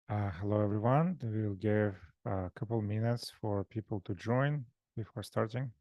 Hello, everyone. We'll give a couple minutes for people to join before starting.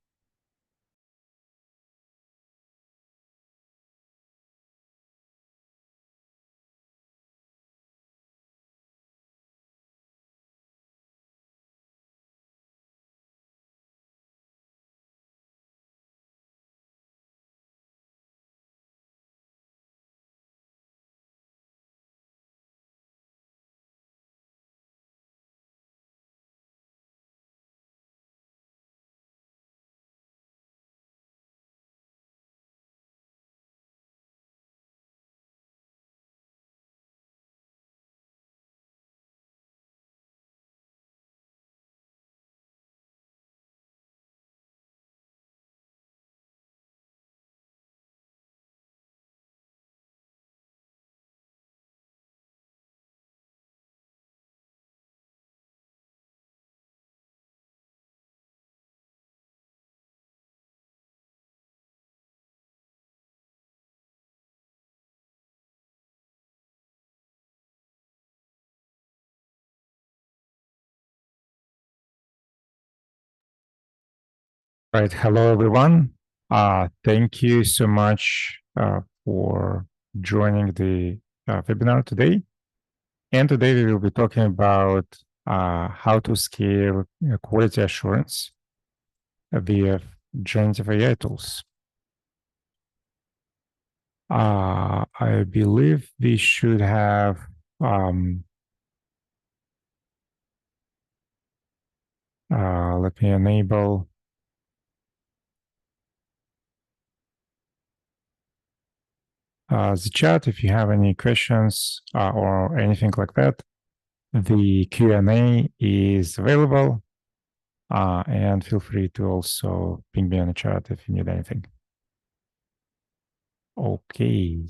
Right. Hello, everyone. Thank you so much for joining the webinar today. And today we will be talking about how to scale quality assurance via generative AI tools. I believe we should have let me enable the chat if you have any questions or anything like that. The Q&A is available, and feel free to also ping me on the chat if you need anything. Okay.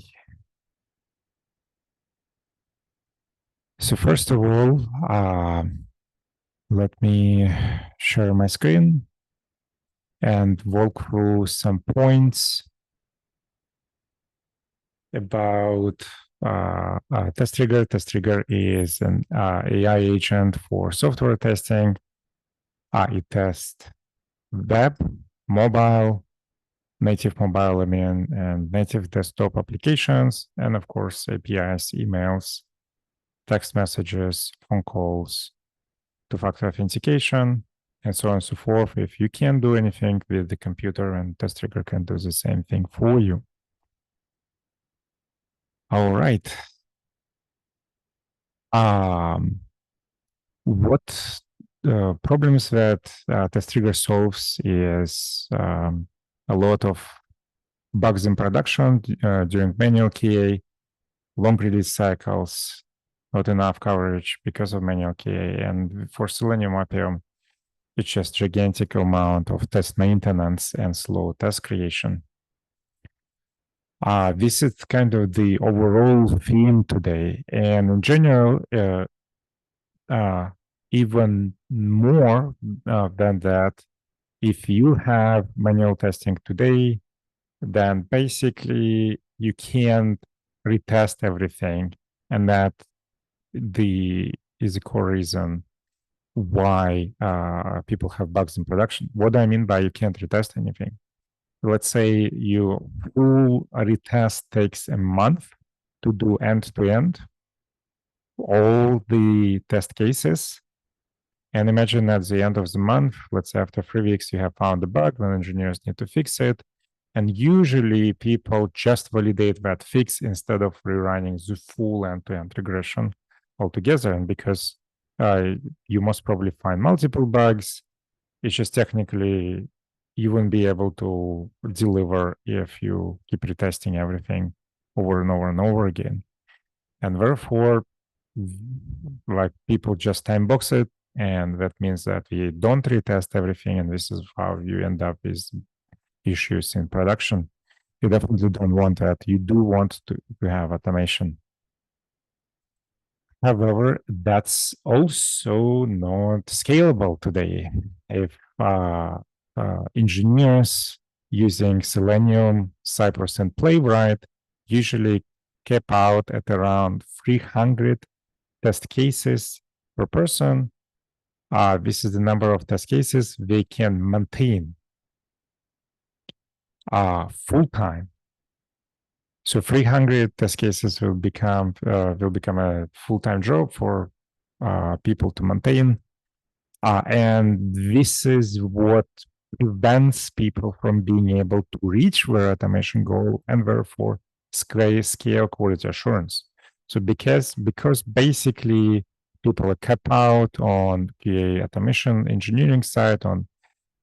So first of all, let me share my screen and walk through some points about TestRigor. TestRigor is an AI agent for software testing. It tests web, mobile, native mobile, and native desktop applications, and of course, APIs, emails, text messages, phone calls, two-factor authentication, and so on and so forth. If you can't do anything with the computer, and TestRigor can do the same thing for you. All right. What problems that TestRigor solves is a lot of bugs in production during manual QA, long release cycles, not enough coverage because of manual QA. And for Selenium Appium, it's just gigantic amount of test maintenance and slow test creation. This is kind of the overall theme today. And in general, even more than that, if you have manual testing today, then basically you can't retest everything. And that is the core reason why people have bugs in production. What do I mean by you can't retest anything? Let's say you full retest takes a month to do end-to-end all the test cases. And imagine at the end of the month, let's say after 3 weeks, you have found a bug, then engineers need to fix it. And usually people just validate that fix instead of rerunning the full end-to-end regression altogether. And because you must probably find multiple bugs, it's just technically you won't be able to deliver if you keep retesting everything over and over and over again. And therefore, like people just time box it, and that means that we don't retest everything, and this is how you end up with issues in production. You definitely don't want that. You do want to have automation. However, that's also not scalable today. If engineers using Selenium, Cypress, and Playwright usually cap out at around 300 test cases per person. This is the number of test cases they can maintain full time. So 300 test cases will become a full-time job for people to maintain, and this is what prevents people from being able to reach their automation goal and therefore scale quality assurance. So because basically people are capped out on QA automation engineering side on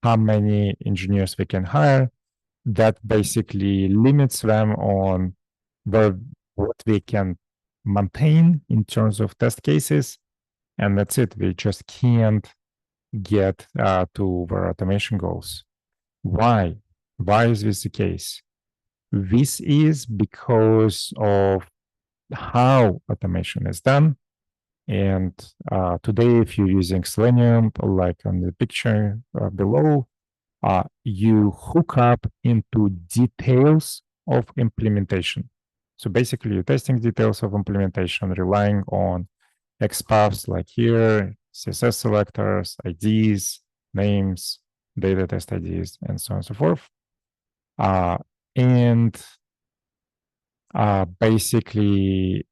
how many engineers we can hire, that basically limits them on what they can maintain in terms of test cases, and that's it. They just can't get to their automation goals. Why? Why is this the case? This is because of how automation is done. And today, if you're using Selenium, like on the picture below, you hook up into details of implementation. So basically, you're testing details of implementation, relying on XPaths like here, CSS selectors, IDs, names, data test IDs, and so on and so forth. Basically,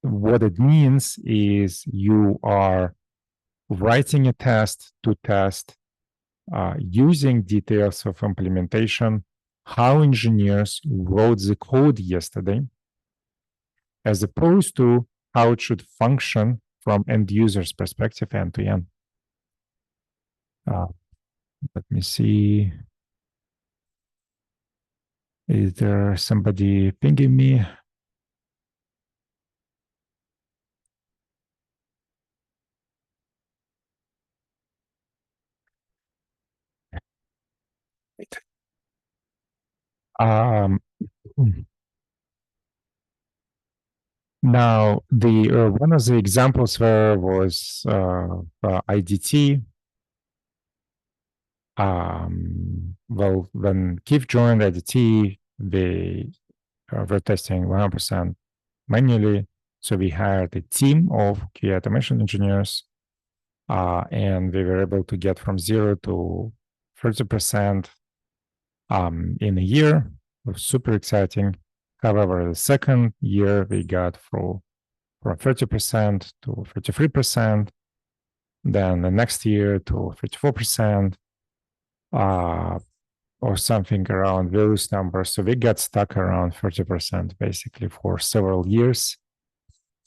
what it means is you are writing a test to test using details of implementation, how engineers wrote the code yesterday, as opposed to how it should function from end user's perspective end to end. Let me see. Is there somebody pinging me? Um, Now, the one of the examples there was IDT. Well, when Keith joined IDT, they were testing 100% manually. So we hired a team of QA automation engineers, and we were able to get from 0 to 30% in a year. It was super exciting. However, the second year we got from 30% to 33%, then the next year to 34%, or something around those numbers. So we got stuck around 30% basically for several years.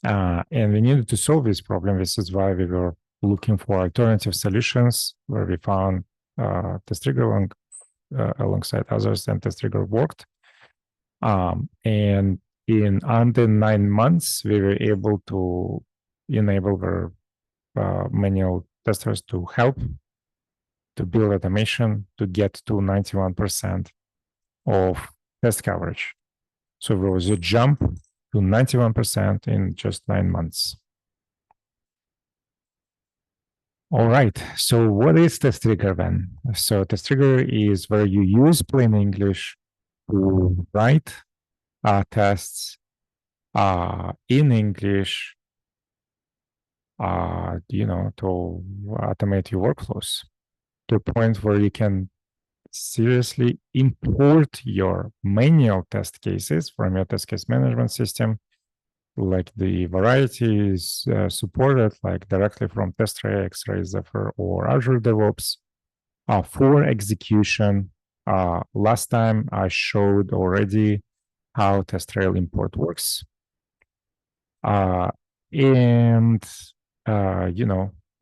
And we needed to solve this problem. This is why we were looking for alternative solutions, where we found TestRigor alongside others, and TestRigor worked. And in under 9 months, we were able to enable their manual testers to help to build automation to get to 91% of test coverage. So there was a jump to 91% in just 9 months. All right, so what is TestRigor then? So TestRigor is where you use plain English to write tests in English, to automate your workflows to a point where you can seriously import your manual test cases from your test case management system, like the variety is supported like directly from TestRigor, X-Ray, Zephyr, or Azure DevOps for execution. Last time I showed already how TestRail import works.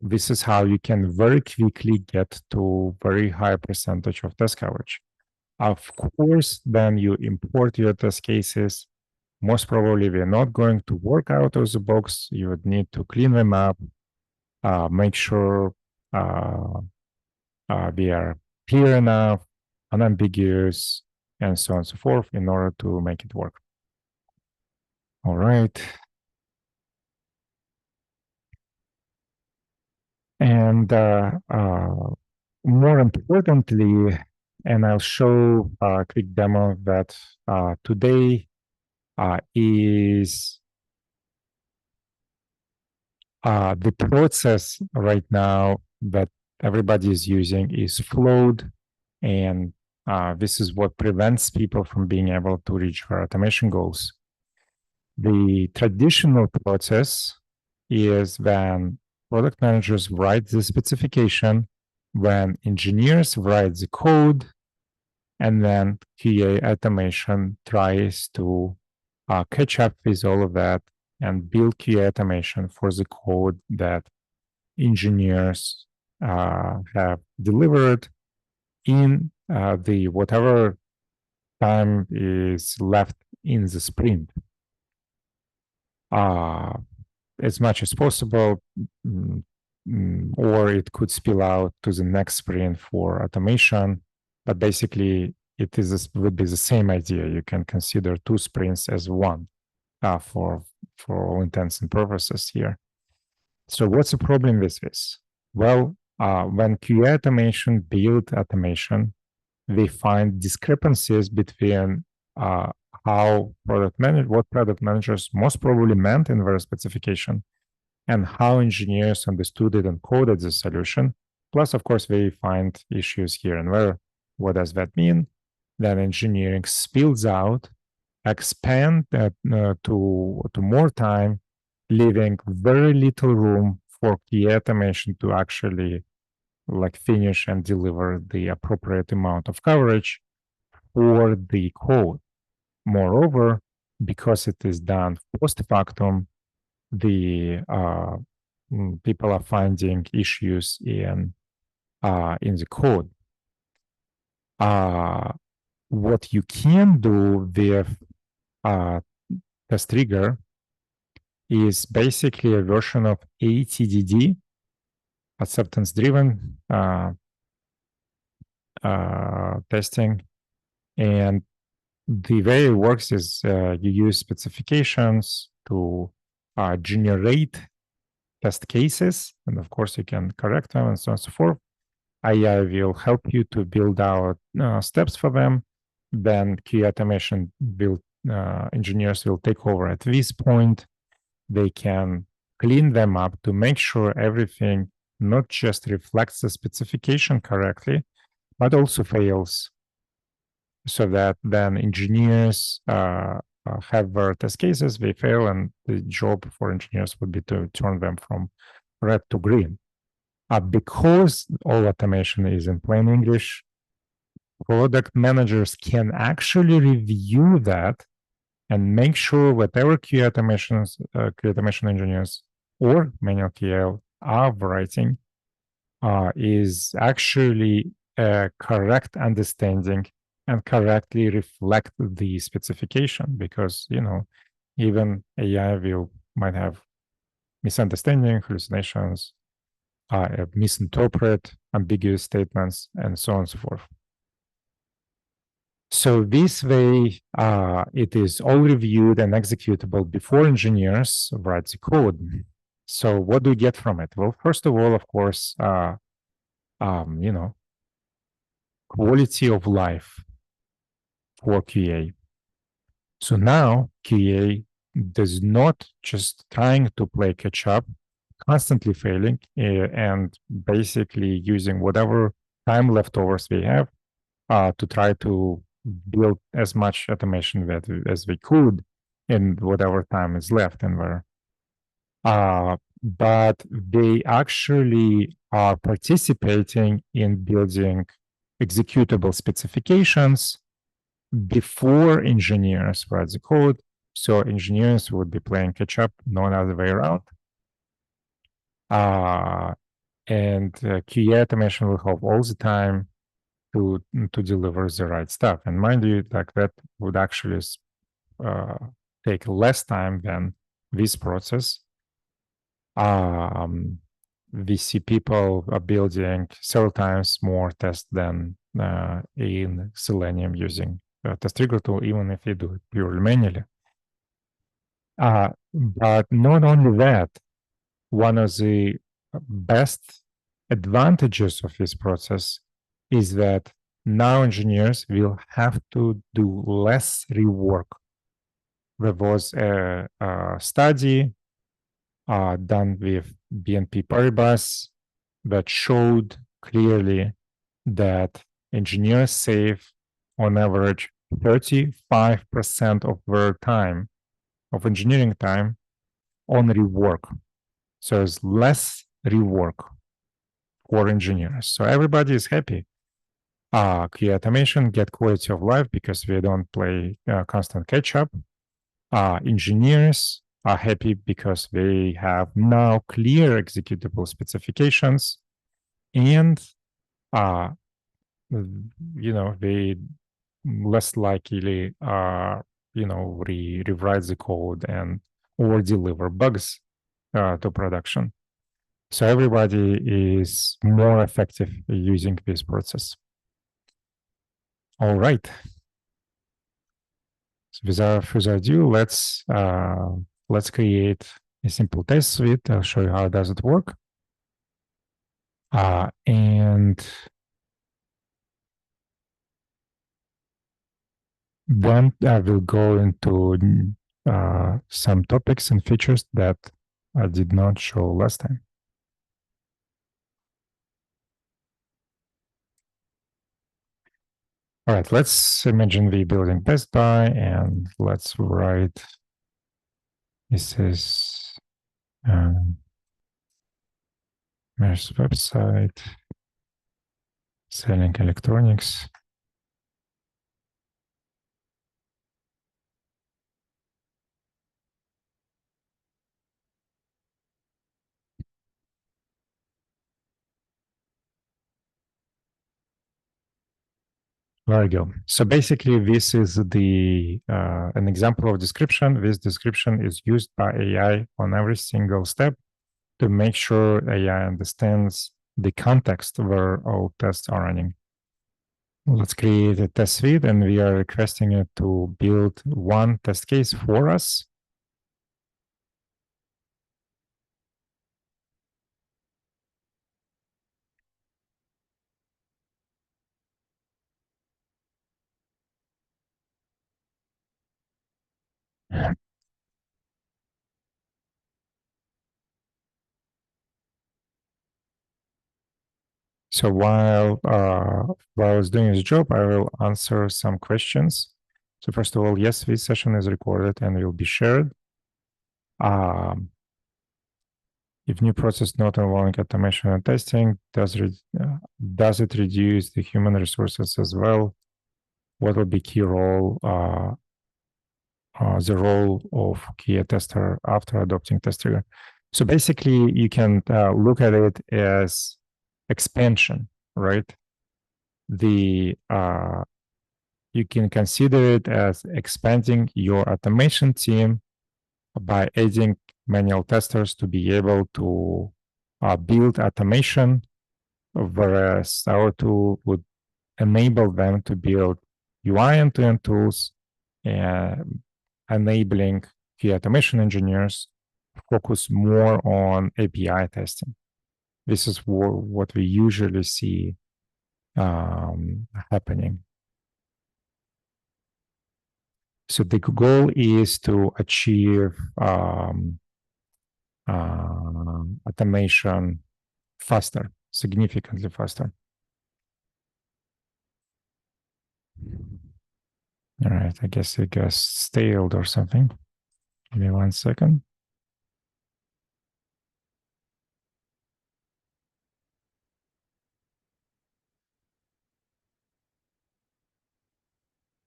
This is how you can very quickly get to very high percentage of test coverage. Of course, then you import your test cases. Most probably they're not going to work out of the box. You would need to clean them up, make sure they are clear enough, unambiguous, and so on and so forth in order to make it work. All right. And more importantly, and I'll show a quick demo that today is The process right now that everybody is using is flowed, and this is what prevents people from being able to reach their automation goals. The traditional process is when product managers write the specification, when engineers write the code, and then QA automation tries to catch up with all of that and build QA automation for the code that engineers have delivered in the whatever time is left in the sprint. As much as possible, or it could spill out to the next sprint for automation. But basically, would be the same idea. You can consider two sprints as one for all intents and purposes here. So what's the problem with this? Well, when QA automation build automation, they find discrepancies between what product managers most probably meant in their specification and how engineers understood it and coded the solution. Plus, of course, they find issues here and there. What does that mean? Then engineering spills out, expand to more time, leaving very little room for QA automation to actually finish and deliver the appropriate amount of coverage for the code. Moreover, because it is done post factum, the people are finding issues in the code. What you can do with TestRigor is basically a version of ATDD, acceptance-driven testing. And the way it works is you use specifications to generate test cases. And of course, you can correct them and so on and so forth. AI will help you to build out steps for them. Then QA automation engineers will take over at this point. They can clean them up to make sure everything not just reflects the specification correctly, but also fails, so that then engineers have their test cases, they fail, and the job for engineers would be to turn them from red to green. Because all automation is in plain English, product managers can actually review that and make sure whatever QA automation engineers or manual QA are writing is actually a correct understanding and correctly reflect the specification, because even AI might have misunderstanding, hallucinations, misinterpret ambiguous statements, and so on and so forth. So this way, it is all reviewed and executable before engineers write the code. So what do we get from it? Well, first of all, of course, quality of life for QA. So now QA does not just trying to play catch up, constantly failing, and basically using whatever time leftovers they have to try to build as much automation as we could in whatever time is left in there. But they actually are participating in building executable specifications before engineers write the code. So engineers would be playing catch up, no other way around. And QA automation will have all the time to deliver the right stuff. And mind you, that would actually take less time than this process. We see people are building several times more tests than in Selenium using TestRigor tool, even if you do it purely manually. But not only that, one of the best advantages of this process is that now engineers will have to do less rework. There was a study done with BNP Paribas that showed clearly that engineers save on average 35% of their time, of engineering time, on rework. So there's less rework for engineers. So everybody is happy. QA automation get quality of life because we don't play constant catch up. Engineers are happy because they have now clear executable specifications, and they less likely rewrite the code and or deliver bugs to production. So everybody is more effective using this process. All right. So without further ado, let's create a simple test suite. I'll show you how does it work. And then I will go into some topics and features that I did not show last time. All right, let's imagine we building Best Buy, and let's write, this is Mer's website, selling electronics. There we go. So basically, this is the an example of description. This description is used by AI on every single step to make sure AI understands the context where our tests are running. Let's create a test suite, and we are requesting it to build one test case for us. So while I was doing this job, I will answer some questions. So first of all, yes, this session is recorded and will be shared. If new process not involving automation and testing, does it reduce the human resources as well? What will be key role, the role of QA tester after adopting TestRigor? So basically, you can look at it as expansion, right? You can consider it as expanding your automation team by adding manual testers to be able to build automation, whereas our tool would enable them to build UI end-to-end tools, enabling the automation engineers focus more on API testing. This is what we usually see happening. So the goal is to achieve automation faster, significantly faster. All right, I guess it got staled or something. Give me 1 second.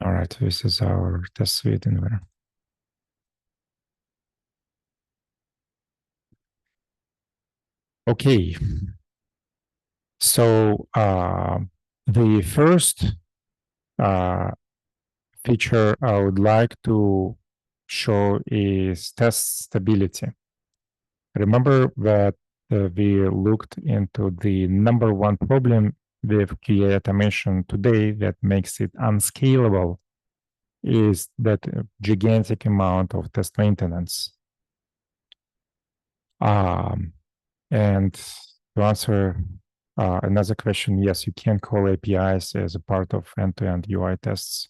All right, this is our test suite in there. Okay. So the first feature I would like to show is test stability. Remember that we looked into the number one problem with QA automation today that makes it unscalable is that gigantic amount of test maintenance. And to answer another question, yes, you can call APIs as a part of end-to-end UI tests,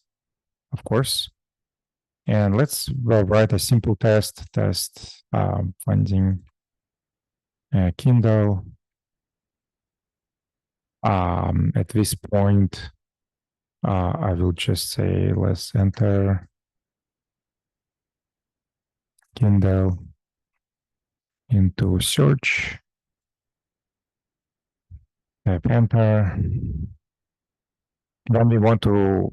of course. And let's write a simple test finding Kindle. At this point, I will just say, let's enter Kindle into search, type enter. Then we want to,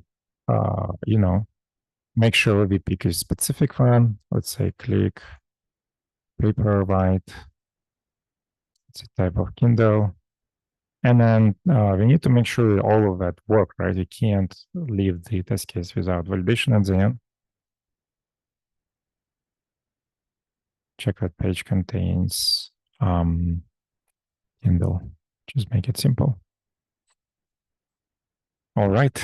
make sure we pick a specific one. Let's say click Paperwhite. It's a type of Kindle. And then we need to make sure all of that work, right? You can't leave the test case without validation at the end. Check that page contains Kindle. Just make it simple. All right,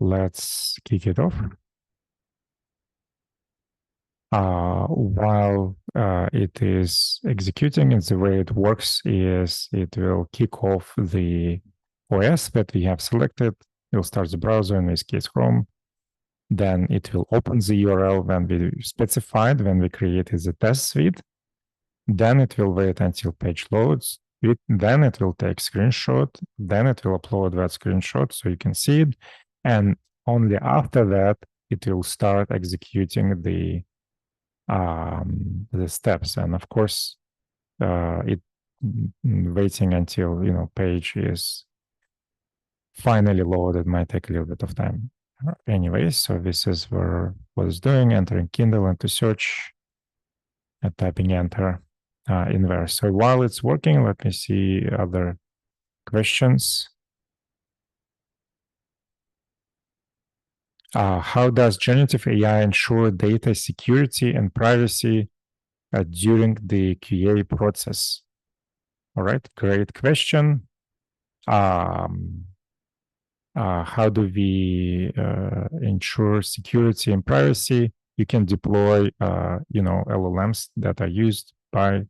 let's kick it off. While it is executing, and the way it works is it will kick off the OS that we have selected. It will start the browser, in this case Chrome. Then it will open the URL when we specified, when we created the test suite. Then it will wait until page loads. Then it will take screenshot. Then it will upload that screenshot so you can see it. And only after that, it will start executing the steps. And of course, it waiting until page is finally loaded might take a little bit of time. Anyway, so this is what it's doing, entering Kindle into search and typing enter in there. So while it's working, let me see other questions. How does generative AI ensure data security and privacy during the QA process? All right, great question. How do we ensure security and privacy? You can deploy, LLMs that are used by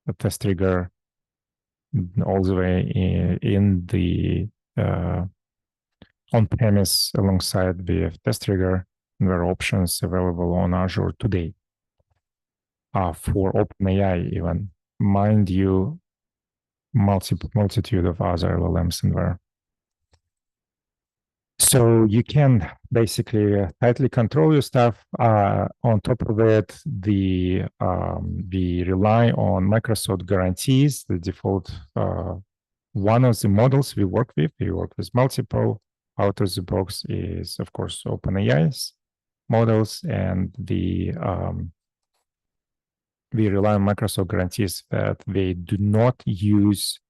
the TestRigor all the way in the on-premise alongside with TestRigor. There are options available on Azure today for OpenAI even. Mind you, multitude of other LLMs in there. So you can basically tightly control your stuff. On top of it, we rely on Microsoft guarantees, the default one of the models we work with. We work with multiple. Out of the box is, of course, OpenAI's models, and we rely on Microsoft guarantees that they do not use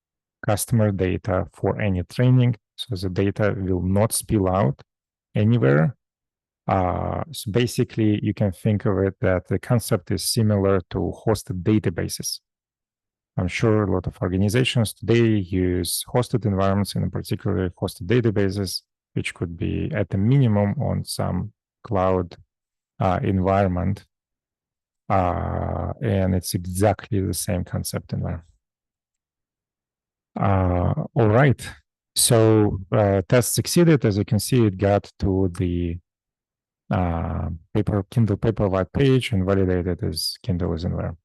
customer data for any training, so the data will not spill out anywhere. So basically, you can think of it that the concept is similar to hosted databases. I'm sure a lot of organizations today use hosted environments, and in particular hosted databases, which could be at a minimum on some cloud environment. And it's exactly the same concept in there. All right. So test succeeded. As you can see, it got to the Kindle Paperwhite page and validated as Kindle is in there.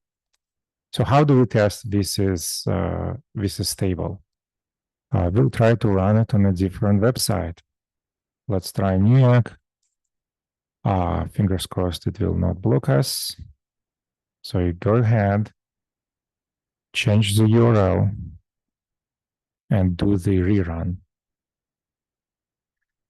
So how do we test this is stable? We'll try to run it on a different website. Let's try New York. Fingers crossed it will not block us. So you go ahead, change the URL, and do the rerun.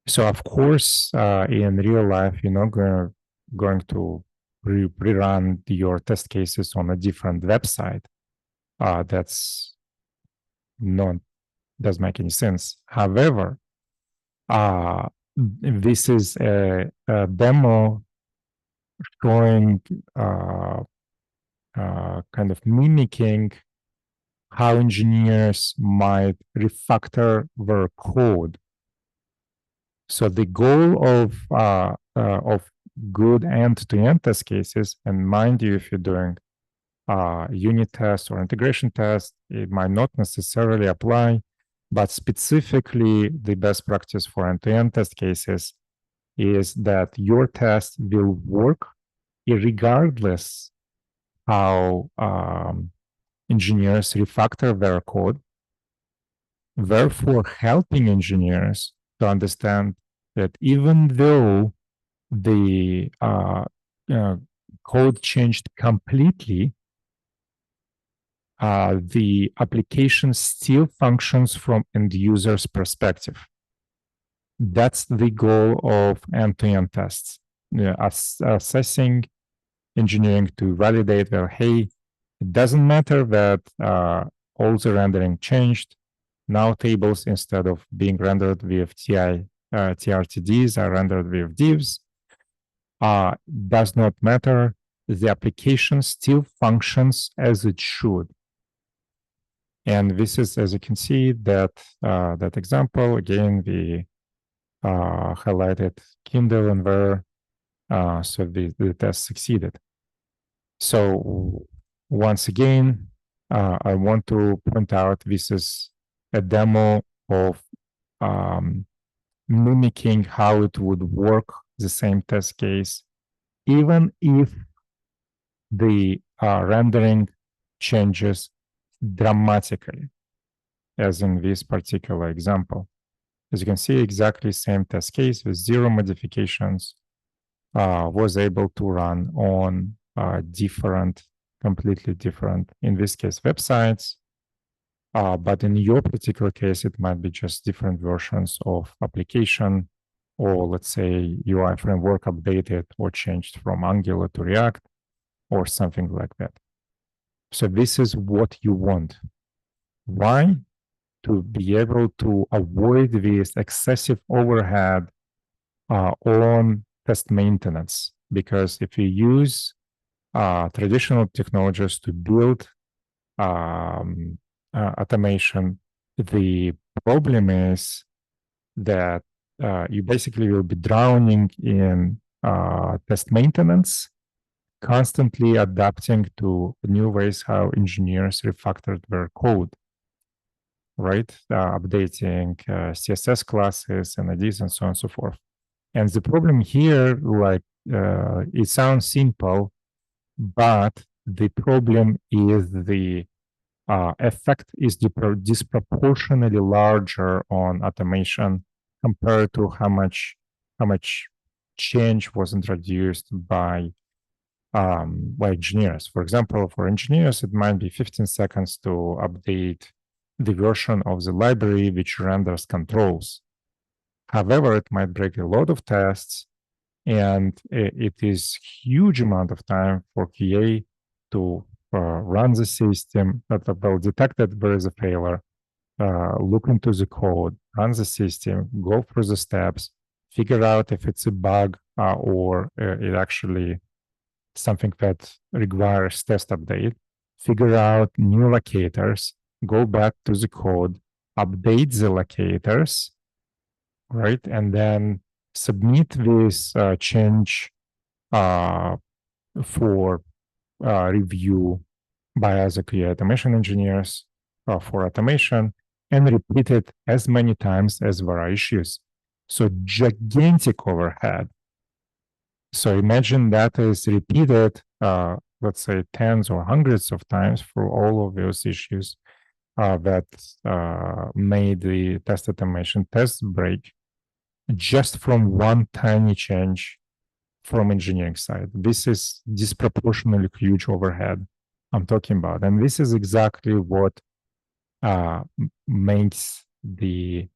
So of course, in real life, you're not going to rerun your test cases on a different website. That's not doesn't make any sense. However, this is a demo showing kind of mimicking how engineers might refactor their code. So the goal of good end-to-end test cases, and mind you, if you're doing unit tests or integration tests, it might not necessarily apply, but specifically the best practice for end-to-end test cases is that your test will work regardless how engineers refactor their code, therefore helping engineers to understand that even though the code changed completely, the application still functions from end user's perspective. That's the goal of end-to-end tests. Assessing engineering to validate that, hey, it doesn't matter that all the rendering changed. Now tables, instead of being rendered with TRTDs, are rendered with divs. Does not matter. The application still functions as it should. And this is, as you can see, that example. Again, we highlighted Kindle in there, so the test succeeded. So once again, I want to point out this is a demo of mimicking how it would work, the same test case, even if the rendering changes dramatically, as in this particular example. As you can see, exactly same test case with 0 modifications was able to run on completely different, in this case, websites. But in your particular case, it might be just different versions of application, or let's say UI framework updated or changed from Angular to React or something like that. So this is what you want. Why? To be able to avoid this excessive overhead on test maintenance. Because if you use traditional technologies to build automation, the problem is that you basically will be drowning in test maintenance, constantly adapting to new ways how engineers refactored their code, right? Updating CSS classes and IDs and so on and so forth. And the problem here, like, it sounds simple, but the problem is the effect is disproportionately larger on automation compared to how much change was introduced by engineers. For example, for engineers, it might be 15 seconds to update the version of the library which renders controls. However, it might break a lot of tests, and it is huge amount of time for QA to run the system, that will detect that there is a failure, look into the code, run the system, go through the steps, figure out if it's a bug or it actually something that requires test update, figure out new locators, go back to the code, update the locators, right? And then submit this change for review by other QA automation engineers for automation, and repeat it as many times as there are issues. So gigantic overhead. So imagine that is repeated, let's say tens or hundreds of times for all of those issues that made the test automation test break just from one tiny change from engineering side. This is disproportionately huge overhead I'm talking about. And this is exactly what makes the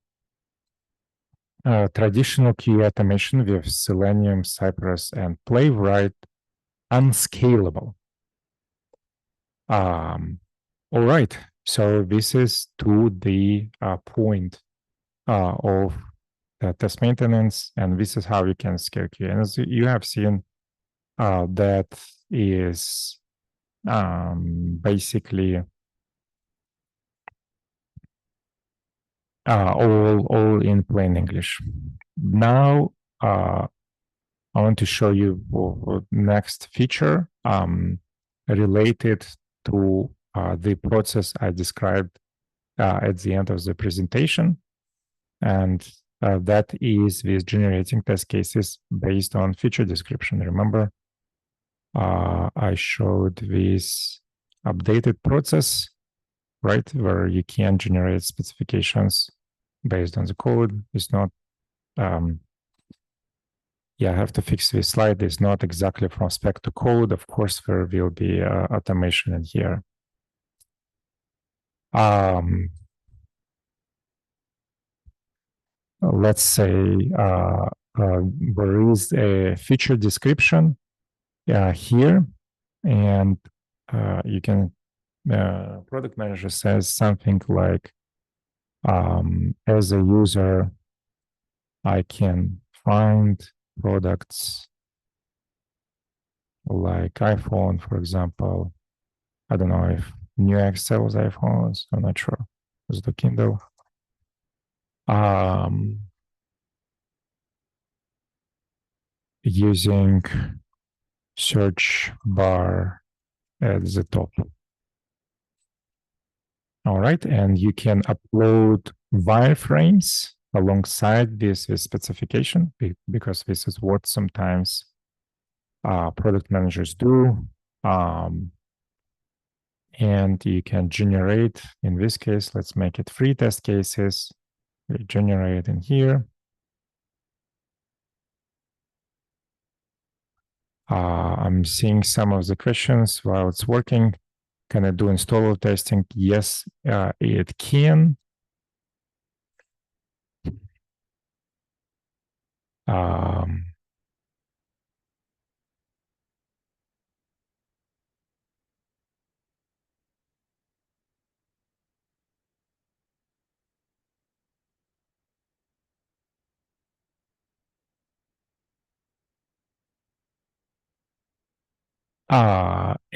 traditional QA automation with Selenium, Cypress, and Playwright unscalable. All right, so this is to the point of test maintenance, and this is how you can scale QA. And as you have seen, that is basically all in plain English. Now, I want to show you next feature related to the process I described at the end of the presentation. And that is with generating test cases based on feature description. Remember, I showed this updated process, right? Where you can generate specifications based on the code. It's not, yeah, I have to fix this slide. It's not exactly from spec to code. Of course, there will be automation in here. Let's say there is a feature description here, and you can, product manager says something like, as a user, I can find products like iPhone, for example. I don't know if Newegg sells iPhones. I'm not sure. It's the Kindle. Using search bar at the top. All right, and you can upload wireframes alongside this specification, because this is what sometimes product managers do. And you can generate, in this case, let's make it 3 test cases. We generate in here. I'm seeing some of the questions while it's working. Can I do installer testing? Yes, it can.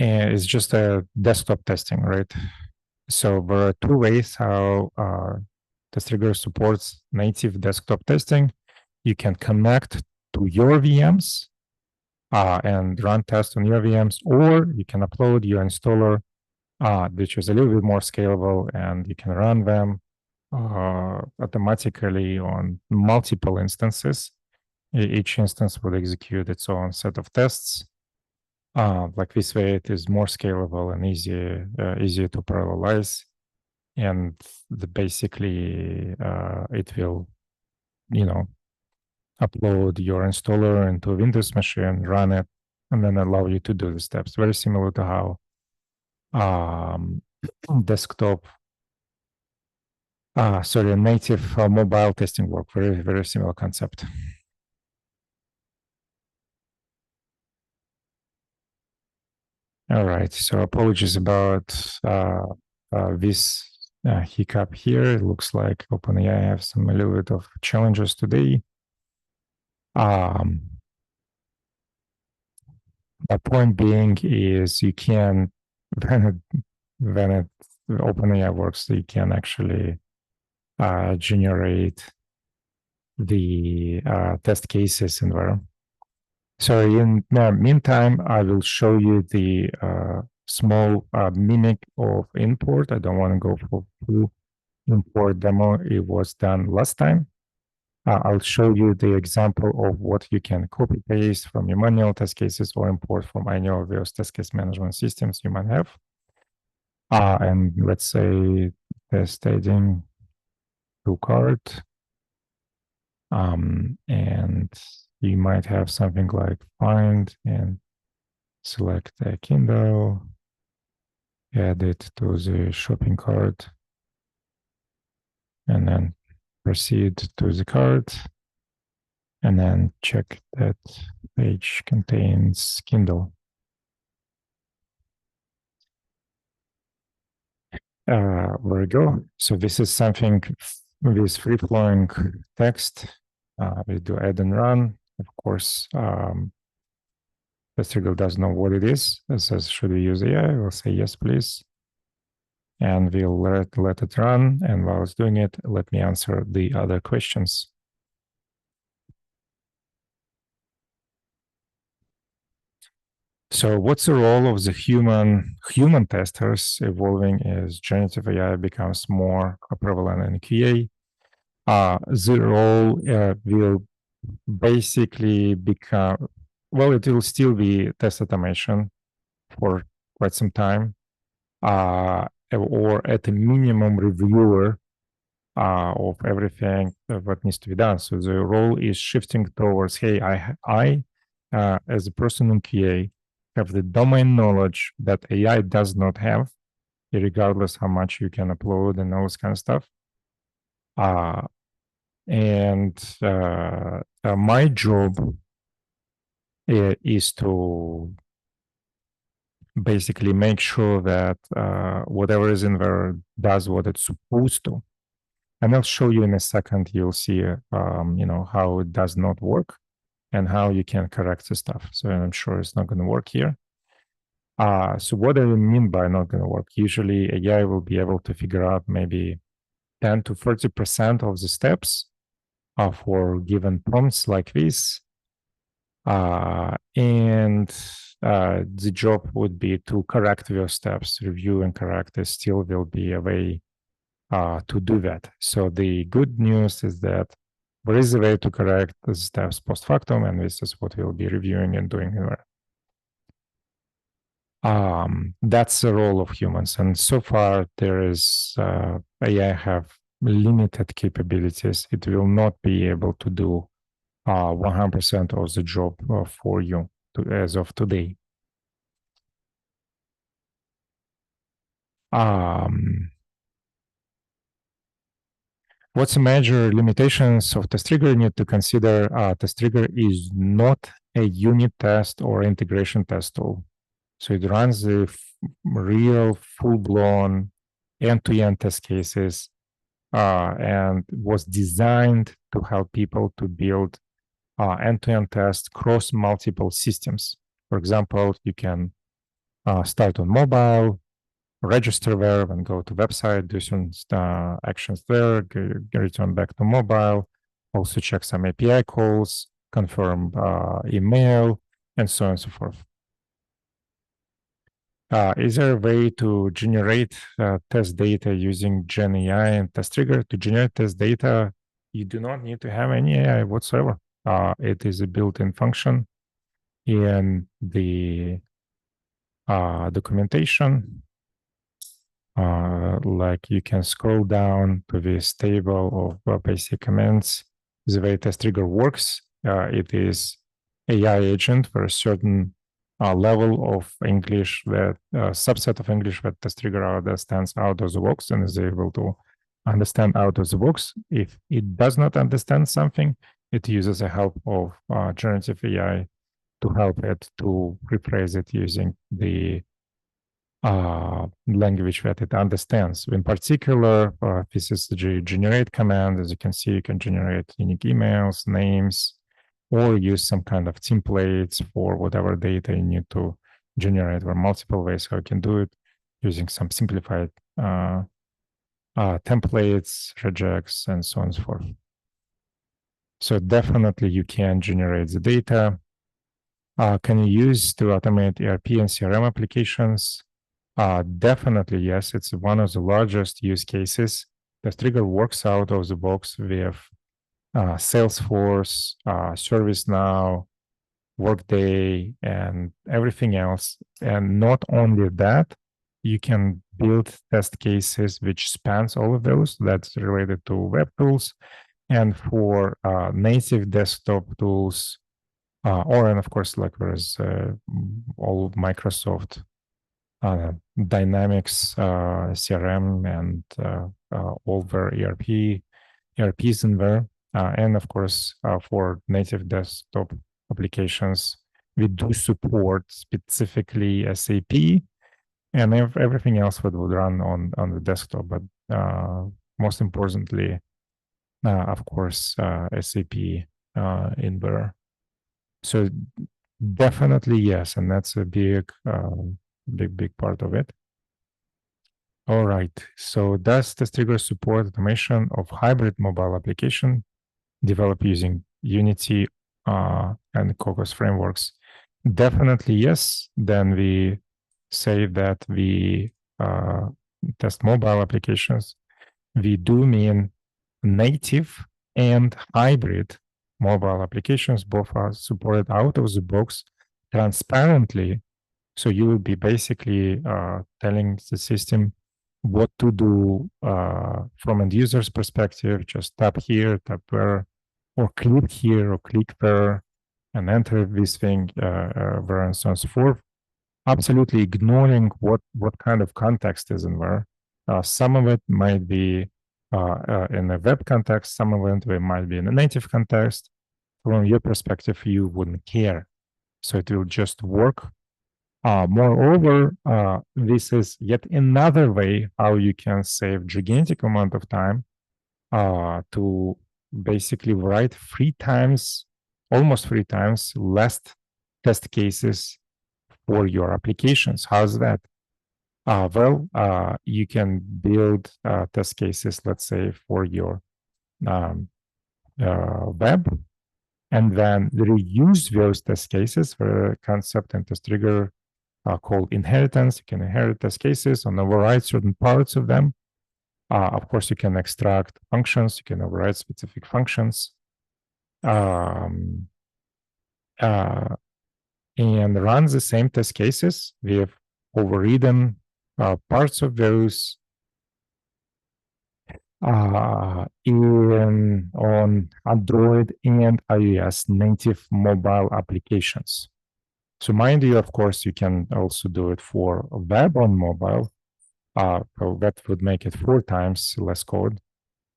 And it's just a desktop testing, right? So there are 2 ways how TestRigor supports native desktop testing. You can connect to your VMs and run tests on your VMs, or you can upload your installer, which is a little bit more scalable, and you can run them automatically on multiple instances. Each instance will execute its own set of tests. Like this way, it is more scalable and easier to parallelize. And basically, it will, upload your installer into a Windows machine, run it, and then allow you to do the steps. Very similar to how desktop, native mobile testing work. Very, very similar concept. All right, so apologies about this hiccup here. It looks like OpenAI have a little bit of challenges today. The point being is you can, when OpenAI works, you can actually generate the test cases in there. So in the meantime, I will show you the small mimic of import. I don't want to go for full import demo. It was done last time. I'll show you the example of what you can copy paste from your manual test cases or import from any of those test case management systems you might have. And let's say test staging to cart. And you might have something like find and select a Kindle, add it to the shopping cart, and then proceed to the cart, and then check that page contains Kindle. There we go. So this is something with free-flowing text. We do add and run. Of course, TestRigor doesn't know what it is. It says, should we use AI? We'll say yes, please. And we'll let it run. And while it's doing it, let me answer the other questions. So what's the role of the human testers evolving as generative AI becomes more prevalent in QA? The role will basically become, well, it will still be test automation for quite some time. or at a minimum reviewer of everything what needs to be done. So the role is shifting towards, hey, I as a person in QA, have the domain knowledge that AI does not have, regardless how much you can upload and all this kind of stuff. My job is to basically make sure that whatever is in there does what it's supposed to. And I'll show you in a second. You'll see, how it does not work and how you can correct the stuff. So I'm sure it's not going to work here. So what do I mean by not going to work? Usually AI will be able to figure out maybe 10 to 30% of the steps for given prompts like this. The job would be to correct those steps, review and correct. There still will be a way to do that. So the good news is that there is a way to correct the steps post factum, and this is what we'll be reviewing and doing here. That's the role of humans. And so far, there is AI have limited capabilities. It will not be able to do 100% of the job for you as of today. What's the major limitations of TestRigor? You need to consider TestRigor is not a unit test or integration test tool. So it runs the real full-blown end-to-end test cases and was designed to help people to build end-to-end tests across multiple systems. For example, you can start on mobile, register there, and go to website, do some actions there, return back to mobile, also check some API calls, confirm email, and so on and so forth. Is there a way to generate test data using Gen AI and TestRigor? To generate test data, you do not need to have any AI whatsoever. It is a built-in function in the documentation. Like you can scroll down to this table of basic commands. The way TestRigor works, it is AI agent for a certain level of English, that subset of English that TestRigor understands out of the box and is able to understand out of the box. If it does not understand something, it uses the help of generative AI to help it to rephrase it using the language that it understands. In particular, this is the generate command. As you can see, you can generate unique emails, names, or use some kind of templates for whatever data you need to generate. There are multiple ways how you can do it using some simplified templates, regex, and so on and so forth. So definitely you can generate the data. Can you use to automate ERP and CRM applications? Definitely, yes. It's one of the largest use cases. TestRigor works out of the box with Salesforce, ServiceNow, Workday, and everything else. And not only that, you can build test cases which spans all of those. That's related to web tools and for native desktop tools, and of course, like there's all Microsoft Dynamics CRM and all their ERPs in there. And of course, for native desktop applications, we do support specifically SAP and everything else that would run on the desktop. But most importantly, of course, SAP in there. So definitely yes, and that's a big part of it. All right. So does TestRigor support automation of hybrid mobile application developed using Unity and Cocos frameworks? Definitely yes. Then we say that we test mobile applications. We do mean native and hybrid mobile applications. Both are supported out of the box transparently, So you will be basically telling the system what to do from an user's perspective. Just tap here, tap there, or click here, or click there, and enter this thing there, and so on and so forth. Absolutely ignoring what kind of context is in there. Some of it might be in a web context, some of it might be in a native context. From your perspective, you wouldn't care. So it will just work. Moreover, this is yet another way how you can save gigantic amount of time to basically write almost 3 times less test cases for your applications. How's that? You can build test cases, let's say, for your um, web, and then reuse those test cases for a concept in TestRigor called inheritance. You can inherit test cases and override certain parts of them. Of course, you can extract functions. You can override specific functions. And run the same test cases. We have overridden parts of those on Android and iOS native mobile applications. So mind you, of course, you can also do it for web on mobile. So that would make it 4 times less code.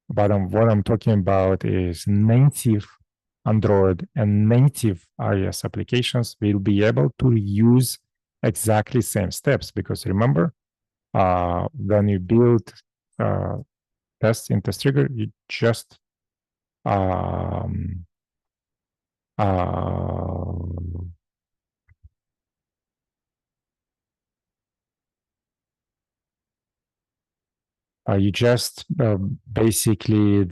But what I'm talking about is native Android and native iOS applications will be able to use exactly same steps. Because remember, when you build tests in TestRigor, you just basically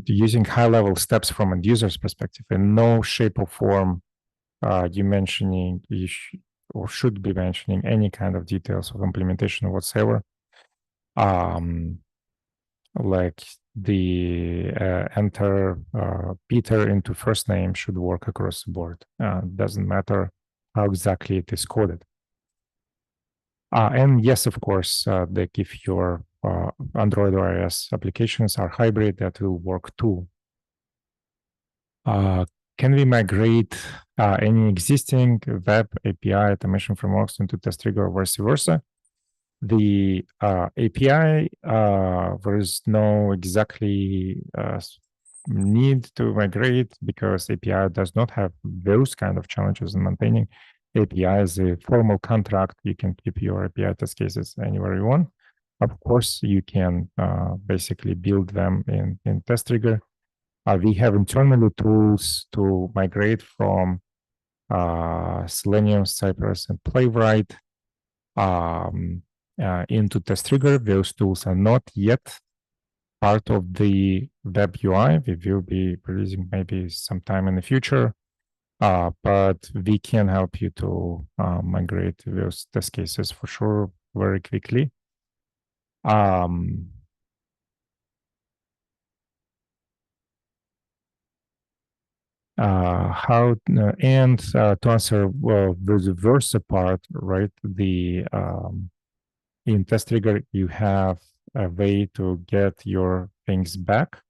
using high-level steps from a user's perspective. In no shape or form you should be mentioning any kind of details of implementation whatsoever. Like the enter Peter into first name should work across the board. Doesn't matter how exactly it is coded. And yes, of course, if your Android or iOS applications are hybrid, that will work too. Can we migrate any existing web API automation frameworks into TestRigor or vice versa? The API, there is no exactly need to migrate because API does not have those kind of challenges in maintaining. API is a formal contract. You can keep your API test cases anywhere you want. Of course, you can basically build them in TestRigor. We have internally tools to migrate from Selenium, Cypress, and Playwright into TestRigor. Those tools are not yet part of the web UI. We will be releasing maybe sometime in the future, but we can help you to migrate those test cases for sure very quickly. To answer the versa part, right? In TestRigor, you have a way to get your things back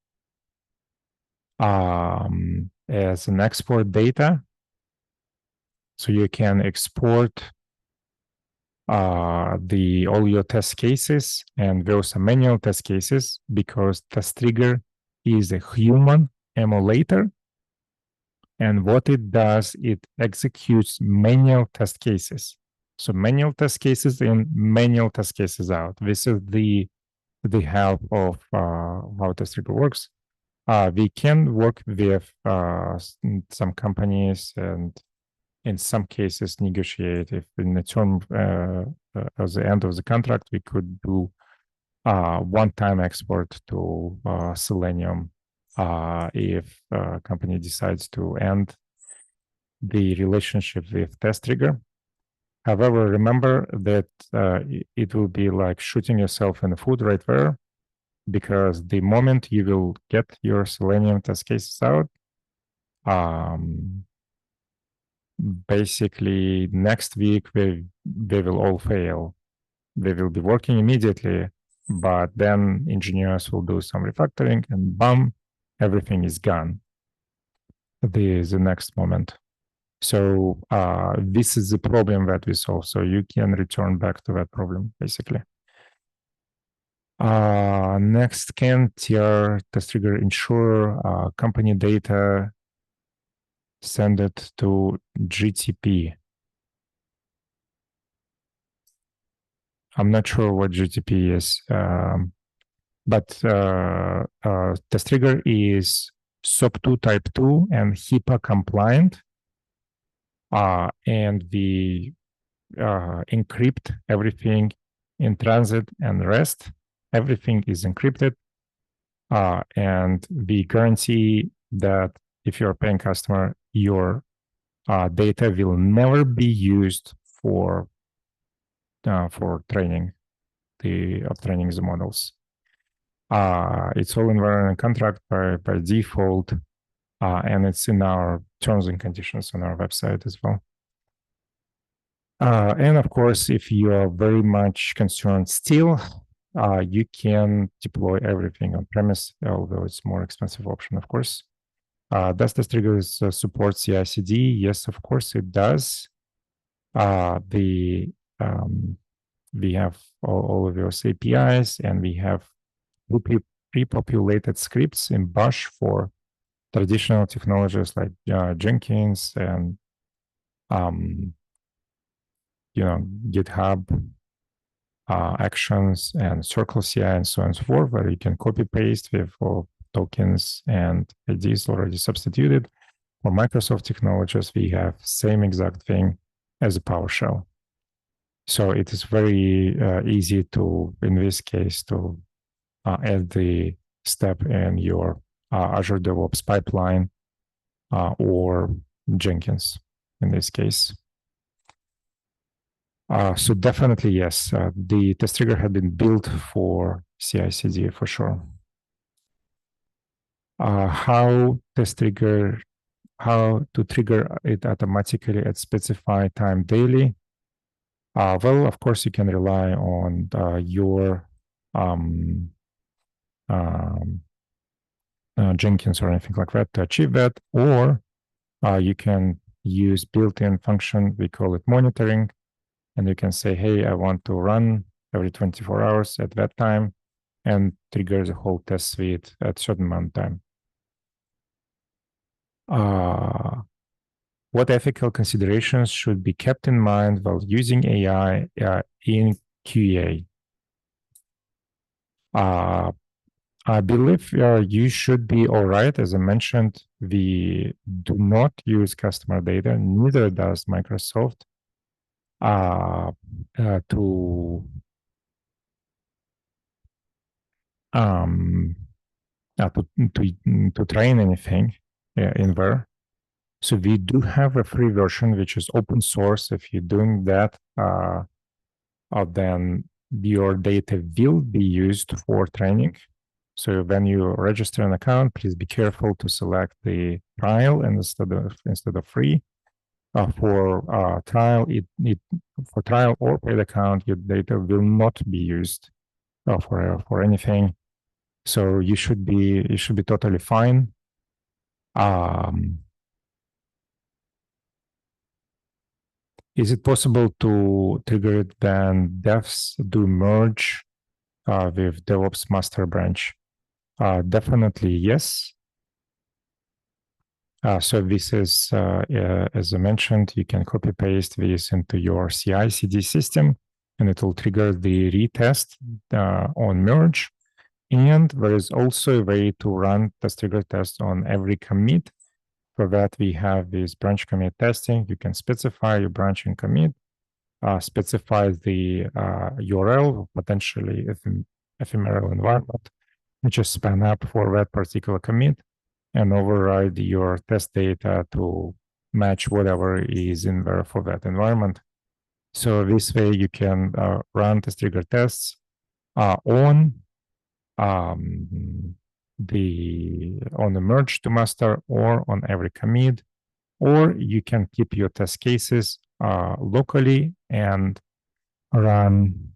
as an export data. So you can export all your test cases, and those are manual test cases because TestRigor is a human emulator. And what it does, it executes manual test cases. So manual test cases in, manual test cases out. This is the help of how TestRigor works. We can work with some companies and in some cases negotiate if in the term at the end of the contract, we could do one-time export to Selenium if a company decides to end the relationship with TestRigor. However, remember that it will be like shooting yourself in the foot right there. because the moment you will get your Selenium test cases out, basically next week they will all fail. They will be working immediately, but then engineers will do some refactoring and bam, everything is gone. The next moment. So this is the problem that we solve. So you can return back to that problem, basically. Next, can tier TestRigor ensure company data send it to GTP? I'm not sure what GTP is, but TestRigor is SOP 2 Type 2 and HIPAA compliant, and we encrypt everything in transit and REST. Everything is encrypted, and we guarantee that if you're a paying customer, your data will never be used for training training the models. It's all environment contract by default, and it's in our terms and conditions on our website as well. And of course, if you are very much concerned still, you can deploy everything on premise, although it's more expensive option, of course. Does TestRigor support CI/CD? Yes, of course it does. We have all of those APIs, and we have pre-populated scripts in Bash for traditional technologies like Jenkins and GitHub Actions and Circle CI and so on and so forth, where you can copy paste with all tokens and IDs already substituted. For Microsoft technologies, we have same exact thing as a PowerShell. So it is very easy to, in this case, to add the step in your Azure DevOps pipeline or Jenkins in this case. So definitely, yes, the TestRigor had been built for CI/CD for sure. How to trigger it automatically at specified time daily? Well, of course, you can rely on your Jenkins or anything like that to achieve that, or you can use built-in function, we call it monitoring, and you can say, hey, I want to run every 24 hours at that time and trigger the whole test suite at a certain amount of time. What ethical considerations should be kept in mind while using AI in QA? I believe you should be all right. As I mentioned, we do not use customer data, neither does Microsoft, to train anything in there. So we do have a free version, which is open source. If you're doing that, then your data will be used for training. So when you register an account, please be careful to select the trial instead of free. For trial, for trial or paid account, your data will not be used for anything. So you should be totally fine. Is it possible to trigger it when devs do merge with DevOps master branch? Definitely yes. So this is, as I mentioned, you can copy paste this into your CI/CD system, and it will trigger the retest on merge. And there is also a way to run TestRigor tests on every commit. For that, we have this branch commit testing. You can specify your branch and commit, specify the URL, potentially ephemeral environment, which is span up for that particular commit, and override your test data to match whatever is in there for that environment. So this way you can run TestRigor tests on on the merge to master or on every commit, or you can keep your test cases locally and run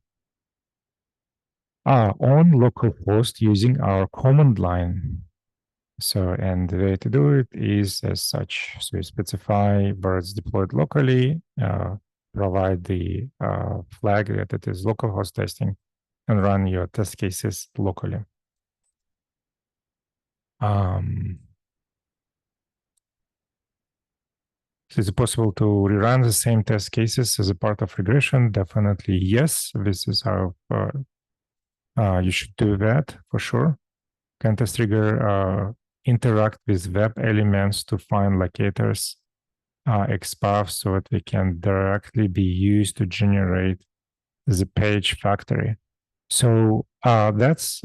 on localhost using our command line. So, and the way to do it is as such. So you specify where it's deployed locally, provide the flag that it is localhost testing, and run your test cases locally. Is it possible to rerun the same test cases as a part of regression? Definitely yes. This is how you should do that for sure. Can TestRigor interact with web elements to find locators XPath so that they can directly be used to generate the page factory? So that's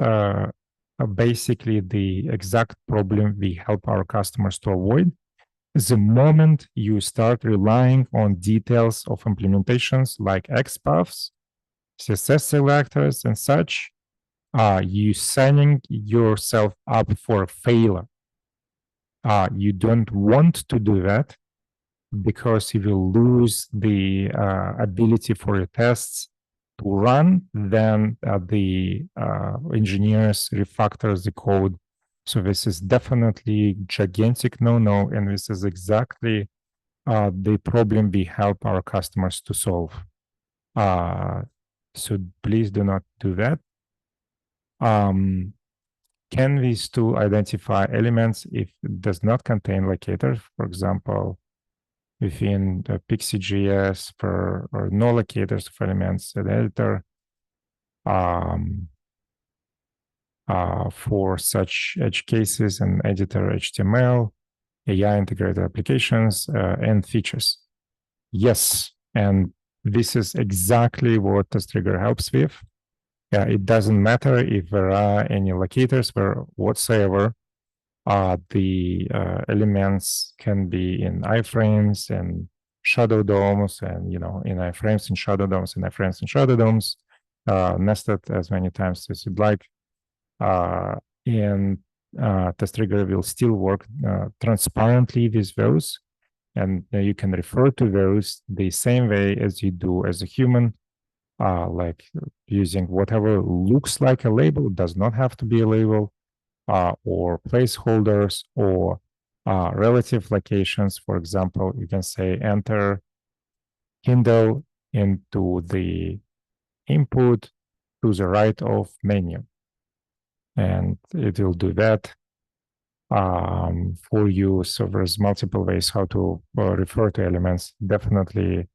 basically the exact problem we help our customers to avoid. The moment you start relying on details of implementations like XPaths, CSS selectors, and such, you signing yourself up for a failure. You don't want to do that because you will lose the ability for your tests to run. Then the engineers refactor the code. So this is definitely gigantic no-no, and this is exactly the problem we help our customers to solve. So please do not do that. Can this tool identify elements if it does not contain locators? For example, within the Pixie.js or no locators of elements, an editor for such edge cases and editor HTML, AI integrated applications, and features. Yes, and this is exactly what TestRigor helps with. It doesn't matter if there are any locators whatsoever. The elements can be in iframes and shadow DOMs, and in iframes and shadow DOMs and iframes and shadow DOMs, nested as many times as you'd like. And TestRigor will still work transparently with those, and you can refer to those the same way as you do as a human, like using whatever looks like a label. It does not have to be a label, or placeholders, or relative locations. For example, you can say enter Kindle into the input to the right of menu, and it will do that for you. So there's multiple ways how to refer to elements. Definitely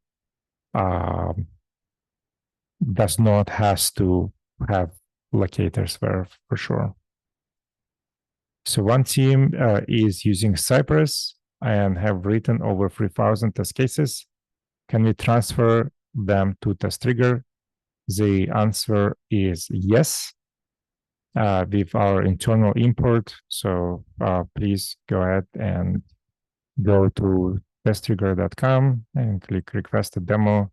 does not has to have locators there for sure. So one team is using Cypress and have written over 3,000 test cases. Can we transfer them to TestRigor? The answer is yes, with our internal import. So please go ahead and go to testrigor.com and click request a demo.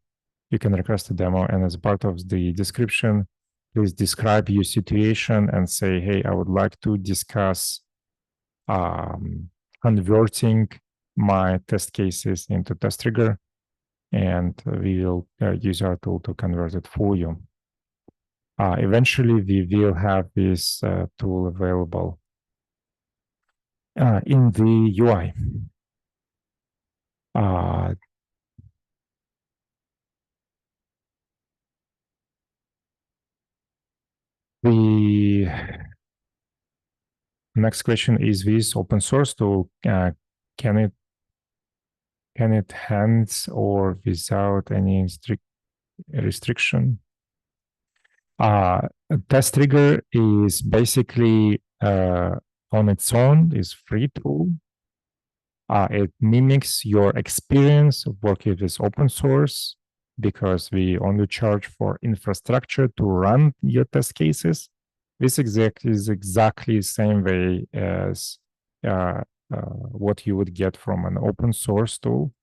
You can request a demo, and as part of the description, please describe your situation and say, hey, I would like to discuss converting my test cases into TestRigor, and we will use our tool to convert it for you. Eventually, we will have this tool available in the UI. The next question is this open source tool, can it hands or without any strict restriction? TestRigor is basically on its own is free tool. It mimics your experience of working with open source because we only charge for infrastructure to run your test cases. This is exactly the same way as what you would get from an open source tool.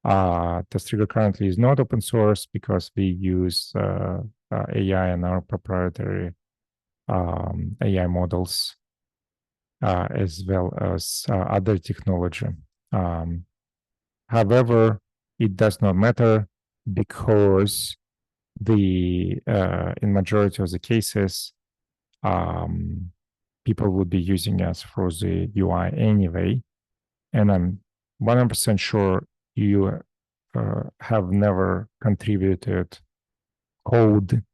TestRigor currently is not open source because we use AI and our proprietary AI models as well as other technology. However, it does not matter because in majority of the cases, people would be using us for the UI anyway. And I'm 100% sure you have never contributed code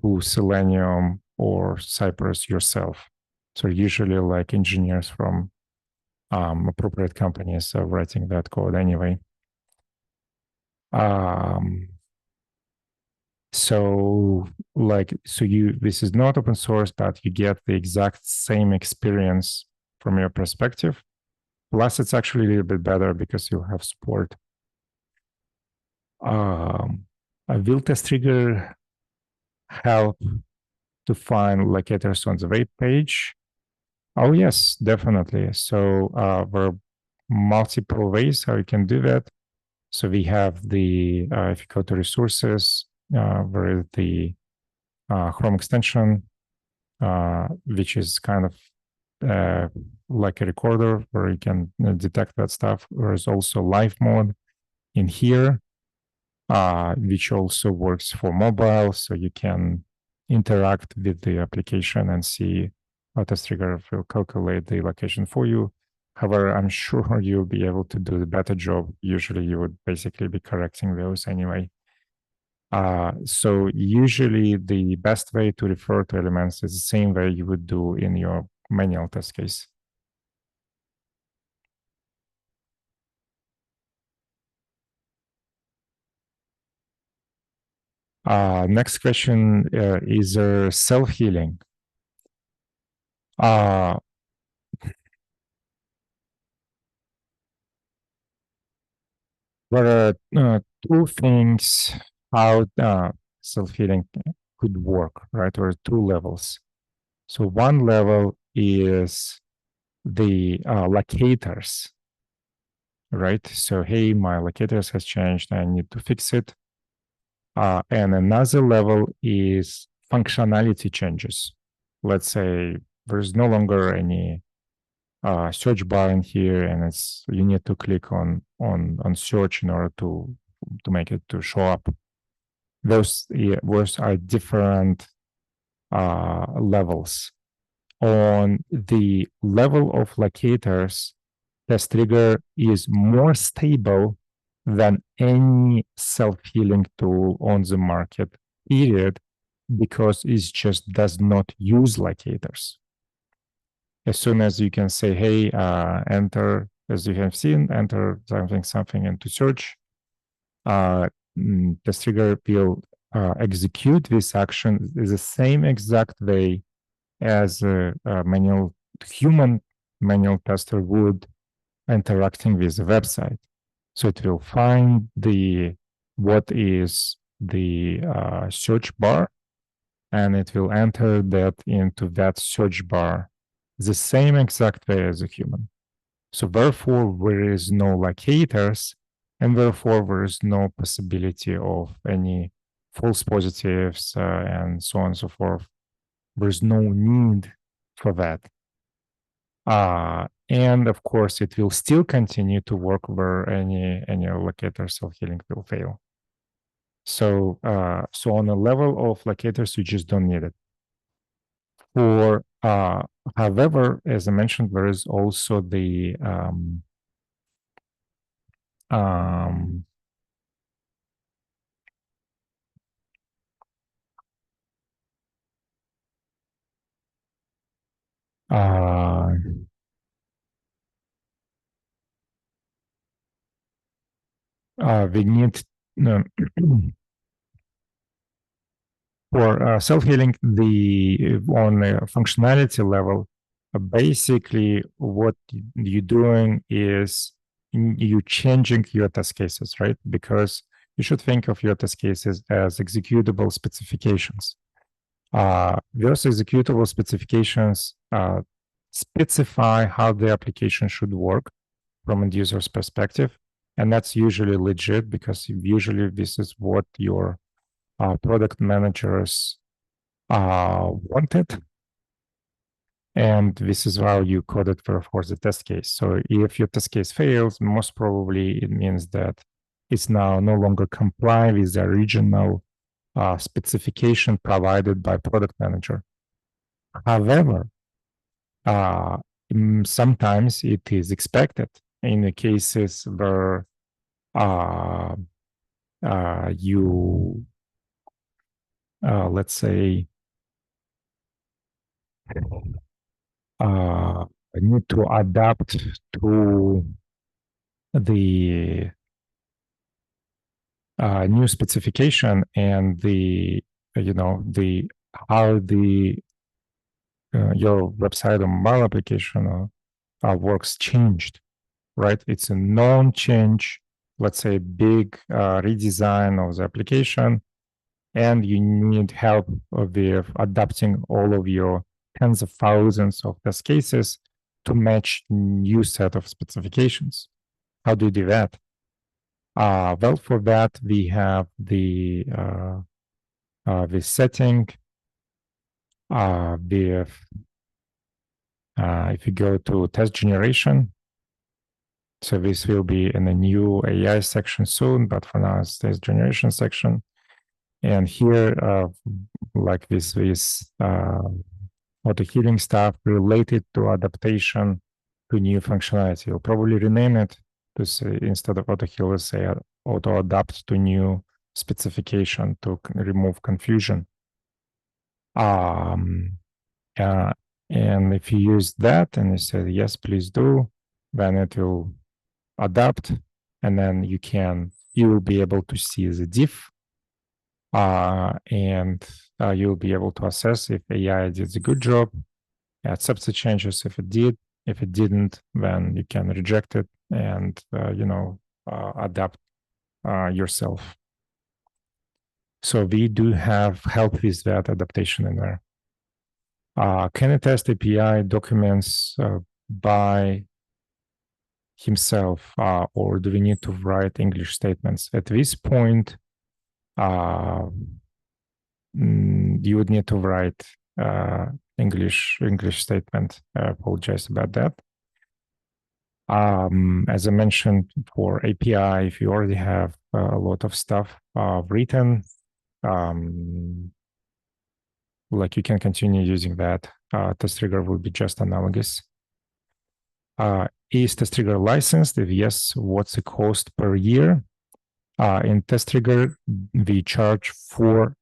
to Selenium or Cypress yourself. So usually like engineers from appropriate companies are writing that code anyway. So this is not open source, but you get the exact same experience from your perspective. Plus, it's actually a little bit better because you have support. Will TestRigor help to find locators on the web page? Oh, yes, definitely. So there are multiple ways how you can do that. So we have if you go to resources, there is the Chrome extension, which is kind of like a recorder where you can detect that stuff. There is also live mode in here, which also works for mobile. So you can interact with the application and see how TestRigor will calculate the location for you. However, I'm sure you'll be able to do a better job. Usually you would basically be correcting those anyway. So usually the best way to refer to elements is the same way you would do in your manual test case. Next question, is there self-healing? There are two things how self-healing could work, right? Or two levels. So one level is the locators, right? So, hey, my locators has changed. I need to fix it. And another level is functionality changes. Let's say there's no longer any search bar in here, and you need to click on search in order to make it to show up. Those are different levels. On the level of locators, TestRigor is more stable than any self-healing tool on the market, period, because it just does not use locators. As soon as you can say, hey, enter, as you have seen, enter something into search, TestRigor will execute this action in the same exact way as a human manual tester would interacting with the website. So it will find what is the search bar, and it will enter that into that search bar the same exact way as a human. So therefore, there is no locators, and therefore there is no possibility of any false positives and so on and so forth. There's no need for that. And of course, it will still continue to work where any locator self-healing will fail. So, on a level of locators, you just don't need it. However, as I mentioned, there is also the we need for self-healing on a functionality level. Basically, what you're doing is you changing your test cases, right? Because you should think of your test cases as executable specifications. Those executable specifications specify how the application should work from a user's perspective. And that's usually legit because usually this is what your product managers wanted. And this is how you code it for the test case. So if your test case fails, most probably it means that it's now no longer comply with the original specification provided by product manager. However, sometimes it is expected in the cases where you, let's say, need to adapt to the new specification and the how the your website or mobile application works changed, right? It's a known change, let's say big redesign of the application, and you need help with adapting all of your tens of thousands of test cases to match new set of specifications. How do you do that? Well, for that, we have the setting with, if you go to test generation, so this will be in a new AI section soon, but for now it's test generation section. And here, like this auto healing stuff related to adaptation to new functionality. You'll probably rename it to say, instead of auto heal, let's say auto adapt to new specification to remove confusion. And if you use that and you say yes, please do, then it will adapt, and then you will be able to see the diff, and you'll be able to assess if AI did a good job, accept the changes if it did. If it didn't, then you can reject it and adapt yourself. So we do have help with that adaptation in there. Can a test API documents by himself, or do we need to write English statements? At this point, you would need to write English statement. I apologize about that. As I mentioned, for API, if you already have a lot of stuff written, like you can continue using that. TestRigor will be just analogous. Is TestRigor licensed? If yes, what's the cost per year? In TestRigor, we charge for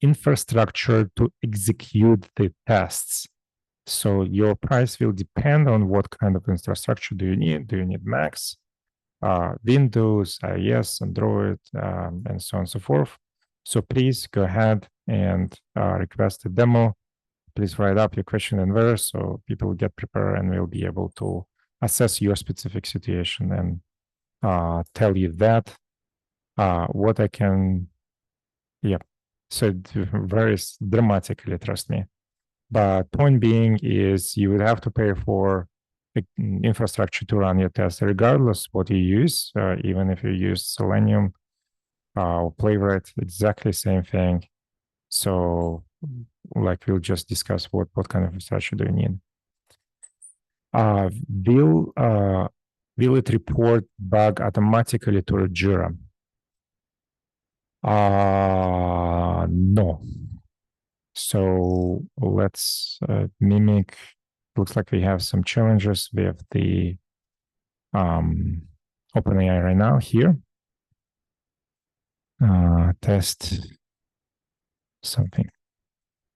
infrastructure to execute the tests. So your price will depend on what kind of infrastructure do you need. Do you need Macs, Windows, iOS, Android, and so on and so forth. So please go ahead and request a demo. Please write up your question in there so people will get prepared and will be able to assess your specific situation and tell you that. What I can, so it varies dramatically, trust me. But point being is you would have to pay for infrastructure to run your tests, regardless what you use, even if you use Selenium or Playwright, exactly same thing. So like we'll just discuss what kind of infrastructure do you need. Will it report bug automatically to Jira? No. So let's mimic. Looks like we have some challenges with the OpenAI right now here. Test something.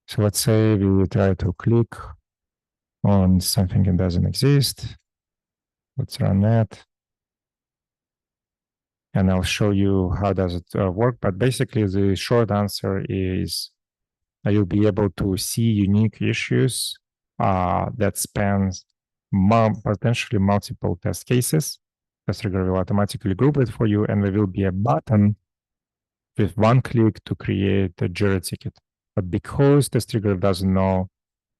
So let's say we try to click on something that doesn't exist. Let's run that. And I'll show you how does it work. But basically, the short answer is you'll be able to see unique issues that spans potentially multiple test cases. TestRigor will automatically group it for you, and there will be a button with one click to create a Jira ticket. But because TestRigor doesn't know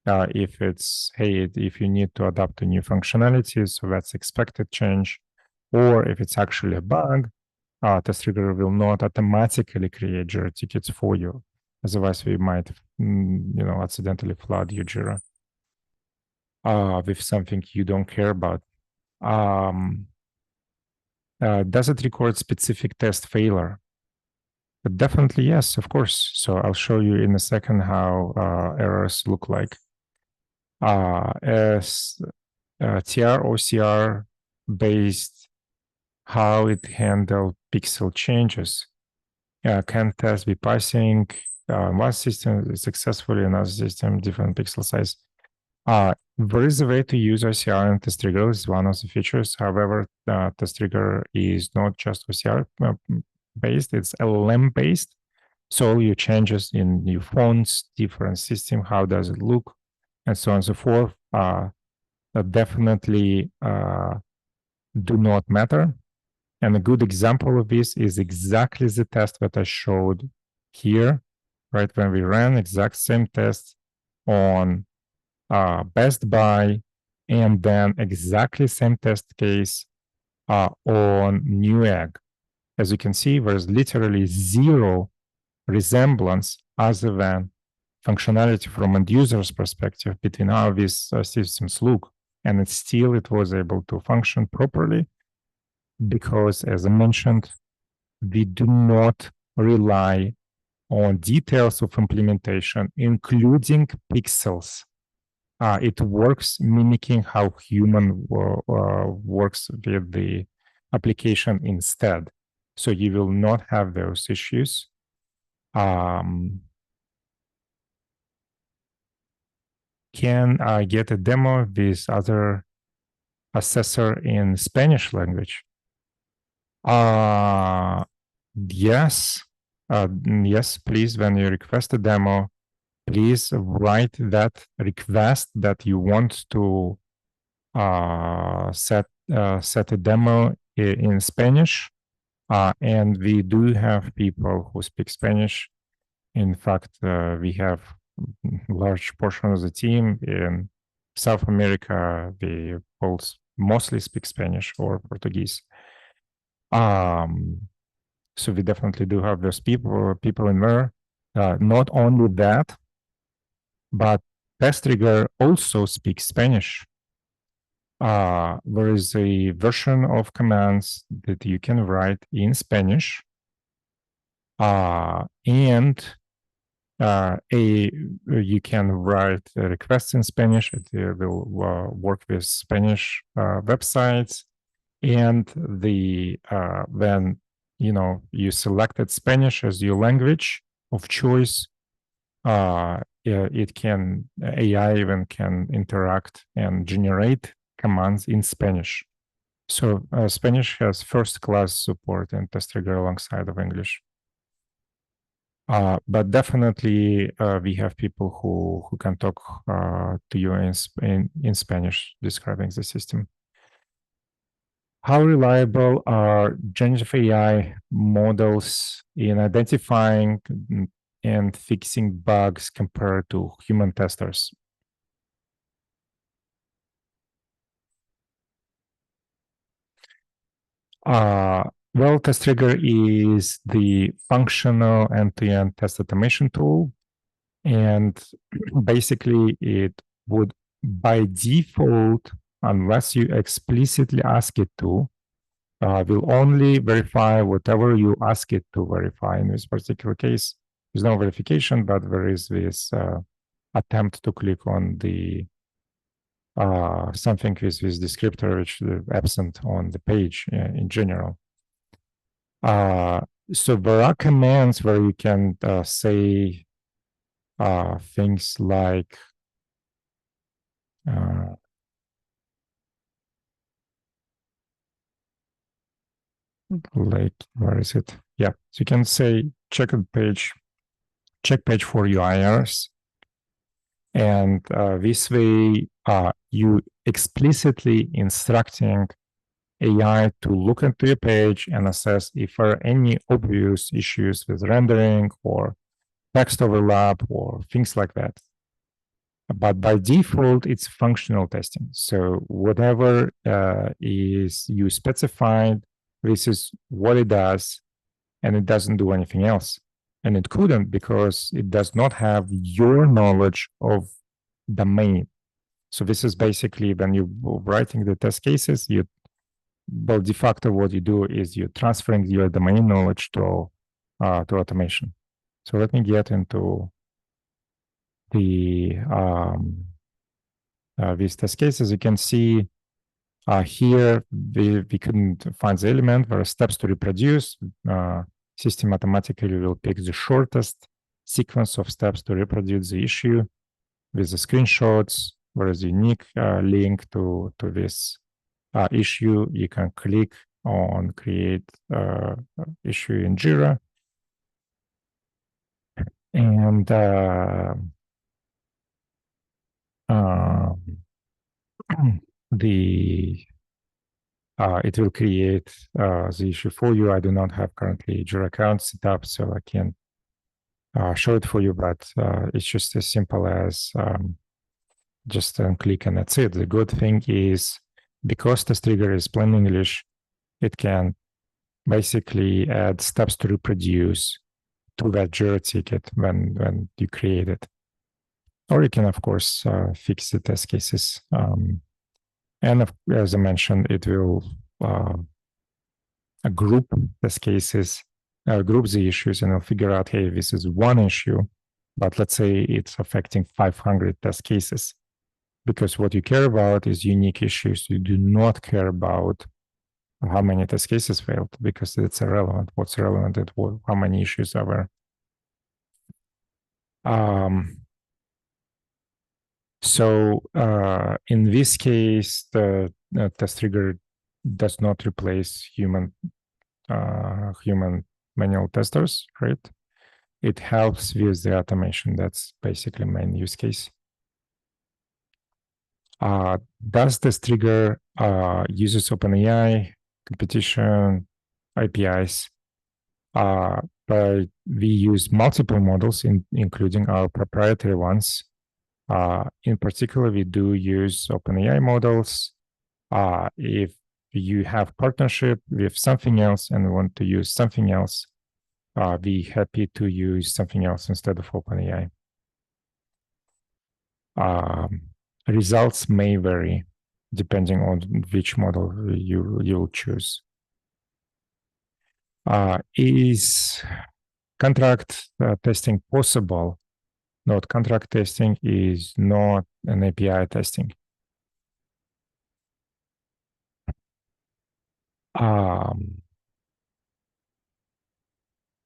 if you need to adapt to new functionalities, so that's expected change, or if it's actually a bug, TestRigor will not automatically create Jira tickets for you. Otherwise, we might, accidentally flood your Jira with something you don't care about. Does it record specific test failure? But definitely yes, of course. So I'll show you in a second how errors look like. As TR OCR based, how it handle pixel changes. Can test be passing one system successfully, another system different pixel size? There is a way to use OCR and TestRigor is one of the features. However, TestRigor is not just OCR based, it's LLM based. So all your changes in new fonts, different system, how does it look, and so on and so forth, definitely do not matter. And a good example of this is exactly the test that I showed here, right? When we ran exact same test on Best Buy, and then exactly same test case on Newegg. As you can see, there's literally zero resemblance other than functionality from end user's perspective between how these systems look. And it was able to function properly because, as I mentioned, we do not rely on details of implementation, including pixels. It works mimicking how human works with the application instead. So you will not have those issues. Can I get a demo of this other assessor in Spanish language? Yes. Yes, please, when you request a demo, please write that request that you want to set a demo in Spanish. And we do have people who speak Spanish. In fact, we have large portion of the team in South America. They both mostly speak Spanish or Portuguese. So we definitely do have those people in there. Not only that, but TestRigor also speaks Spanish. There is a version of commands that you can write in Spanish, and you can write requests in Spanish. It will work with Spanish websites, and when you selected Spanish as your language of choice, AI even can interact and generate commands in Spanish. So Spanish has first-class support in TestRigor alongside of English. But definitely we have people who can talk to you in Spanish describing the system. How reliable are generative AI models in identifying and fixing bugs compared to human testers? Well, TestRigor is the functional end-to-end test automation tool. And basically, it would, by default, unless you explicitly ask it to, will only verify whatever you ask it to verify. In this particular case, there's no verification, but there is this attempt to click on the something with this descriptor which is absent on the page in general. So there are commands where you can say things like where is it? Yeah, so you can say check page for UI errors, and this way you explicitly instructing AI to look into your page and assess if there are any obvious issues with rendering or text overlap or things like that. But by default, it's functional testing. So whatever is you specified, this is what it does, and it doesn't do anything else. and it couldn't because it does not have your knowledge of domain. So this is basically when you're writing the test cases, well, de facto what you do is you're transferring your domain knowledge to automation. So let me get into the these test cases. You can see here we couldn't find the element. There are steps to reproduce. System automatically will pick the shortest sequence of steps to reproduce the issue with the screenshots. There is a unique link to this issue. You can click on create issue in Jira, and it will create the issue for you. I do not have currently Jira account set up, so I can show it for you, but it's just as simple as just click and that's it. The good thing is because TestRigor is plain English, it can basically add steps to reproduce to that Jira ticket when you create it. Or you can, of course, fix the test cases. And as I mentioned, it will group test cases, group the issues, and it'll figure out, hey, this is one issue, but let's say it's affecting 500 test cases. Because what you care about is unique issues. You do not care about how many test cases failed because it's irrelevant. What's relevant is how many issues are there. So in this case, the TestRigor does not replace human manual testers, right? It helps with the automation. That's basically main use case. Does TestRigor uses OpenAI, competition, APIs? But we use multiple models, including our proprietary ones. In particular, we do use OpenAI models. If you have partnership with something else and want to use something else, be happy to use something else instead of OpenAI. Results may vary depending on which model you'll choose. Is contract testing possible? Not contract testing is not an API testing.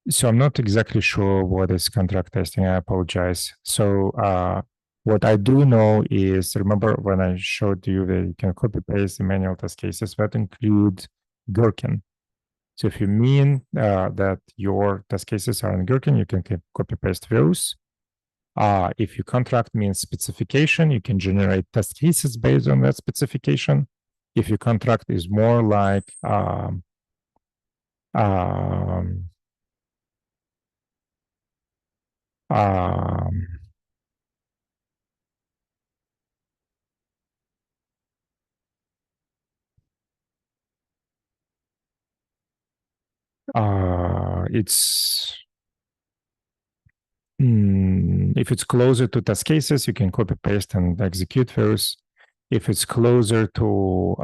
So I'm not exactly sure what is contract testing. I apologize. So what I do know is, remember when I showed you that you can copy paste the manual test cases that include Gherkin. So if you mean that your test cases are in Gherkin, you can copy paste those. If your contract means specification, you can generate test cases based on that specification. If your contract is more like it's if it's closer to test cases, you can copy paste and execute those. If it's closer to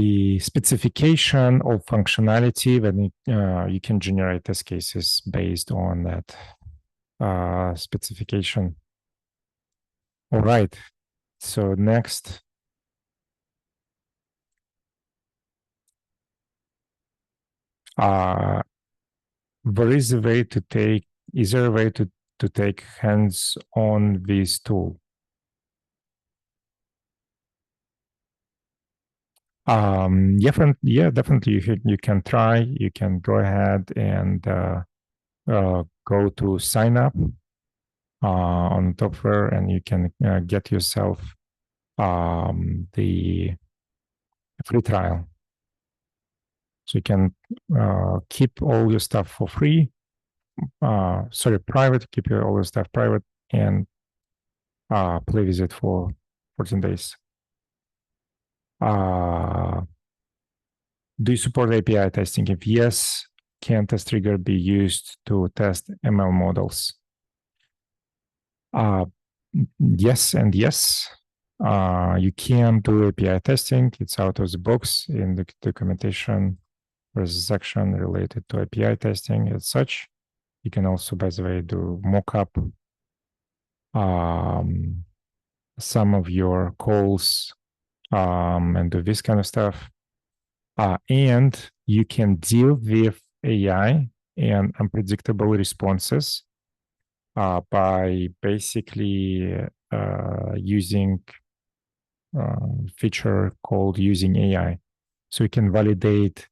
the specification of functionality, then you can generate test cases based on that specification. All right. So next. There is a way to take, is there a way to take hands on this tool? Yeah, definitely. You can try. You can go ahead and go to sign up on Topware, and you can get yourself the free trial. So you can keep all your stuff for free. Private. Keep all your stuff private and play with it for 14 days. Do you support API testing? If yes, can TestRigor be used to test ML models? Yes and yes. You can do API testing. It's out of the box in the documentation. There's a section related to API testing as such. You can also, by the way, do mockup some of your calls and do this kind of stuff. And you can deal with AI and unpredictable responses by basically using feature called using AI. So you can validate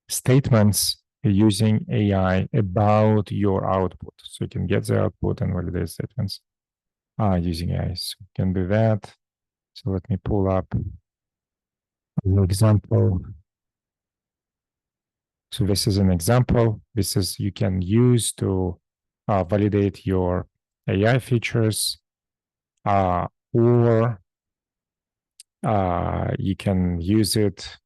statements using AI about your output. So you can get the output and validate statements using AI. So you can do that. So let me pull up an example. So this is an example. This is you can use to validate your AI features, or you can use it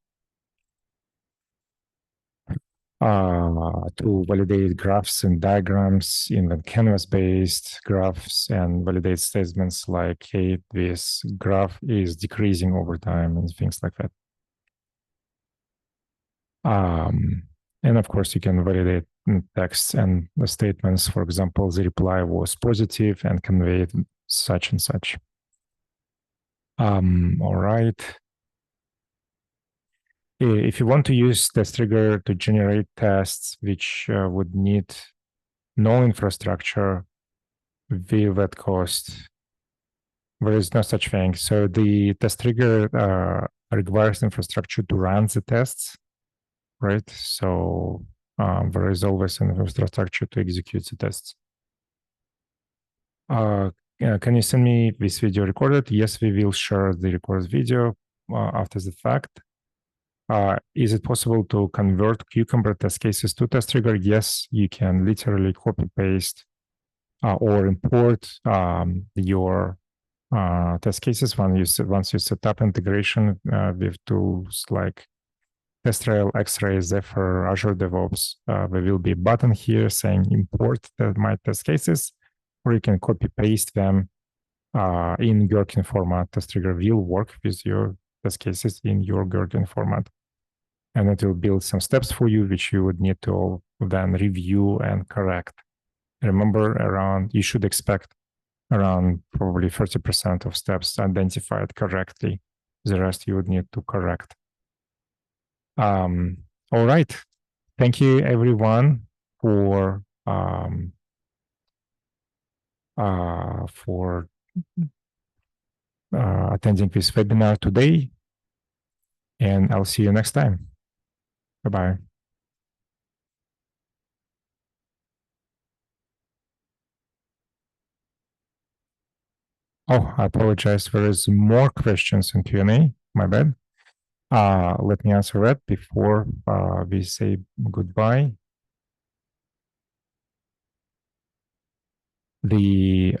to validate graphs and diagrams in the canvas-based graphs and validate statements like, hey, this graph is decreasing over time and things like that. And of course, you can validate text and the statements. For example, the reply was positive and conveyed such and such. All right. If you want to use TestRigor to generate tests, which would need no infrastructure with that cost, there is no such thing. So the TestRigor requires infrastructure to run the tests, right? So there is always an infrastructure to execute the tests. Can you send me this video recorded? Yes, we will share the recorded video after the fact. Is it possible to convert Cucumber test cases to TestRigor? Yes, you can literally copy paste or import your test cases once you set up integration with tools like TestRail, X-Ray, Zephyr, Azure DevOps. There will be a button here saying import my test cases, or you can copy paste them in Gherkin format. TestRigor will work with your test cases in your Gherkin format. And it will build some steps for you, which you would need to then review and correct. Remember, you should expect around probably 30% of steps identified correctly. The rest you would need to correct. All right. Thank you, everyone, for attending this webinar today. And I'll see you next time. Bye-bye. Oh, I apologize. There is more questions in Q&A. My bad. Let me answer that before we say goodbye. The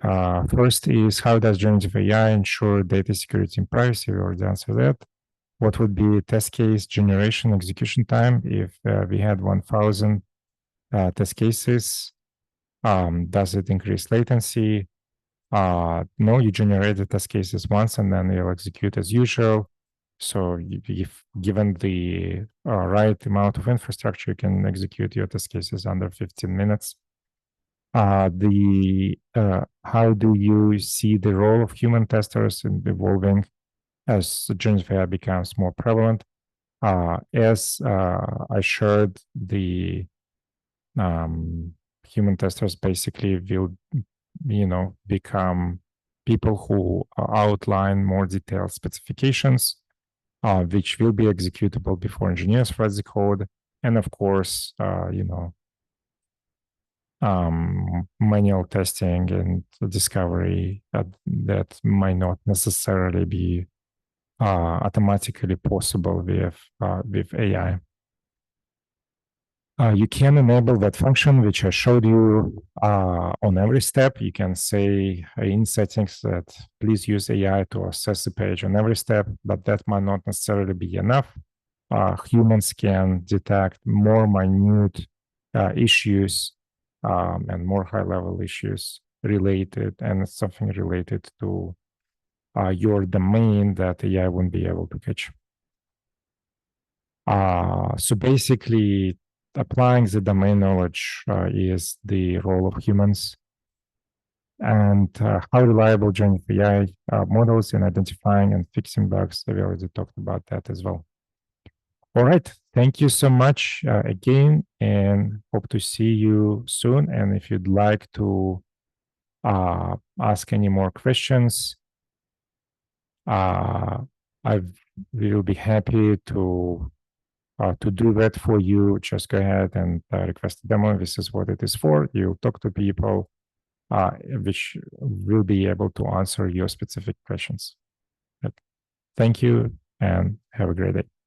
first is, how does generative AI ensure data security and privacy? We already answered that. What would be test case generation execution time if we had 1,000 test cases? Does it increase latency? No, you generate the test cases once and then you'll execute as usual. So if given the right amount of infrastructure, you can execute your test cases under 15 minutes. How do you see the role of human testers in evolving as generative AI becomes more prevalent? As I shared, the human testers basically will, become people who outline more detailed specifications, which will be executable before engineers write the code. And of course, manual testing and discovery that might not necessarily be automatically possible with AI. You can enable that function, which I showed you on every step. You can say in settings that please use AI to assess the page on every step, but that might not necessarily be enough. humans can detect more minute issues and more high-level issues related, and it's something related to your domain that AI won't be able to catch. So basically, applying the domain knowledge is the role of humans. And how reliable generative AI models in identifying and fixing bugs. We already talked about that as well. All right. Thank you so much again, and hope to see you soon. And if you'd like to ask any more questions, I will be happy to do that for you. Just go ahead and request a demo. This is what it is for. You talk to people which will be able to answer your specific questions. Thank you and have a great day.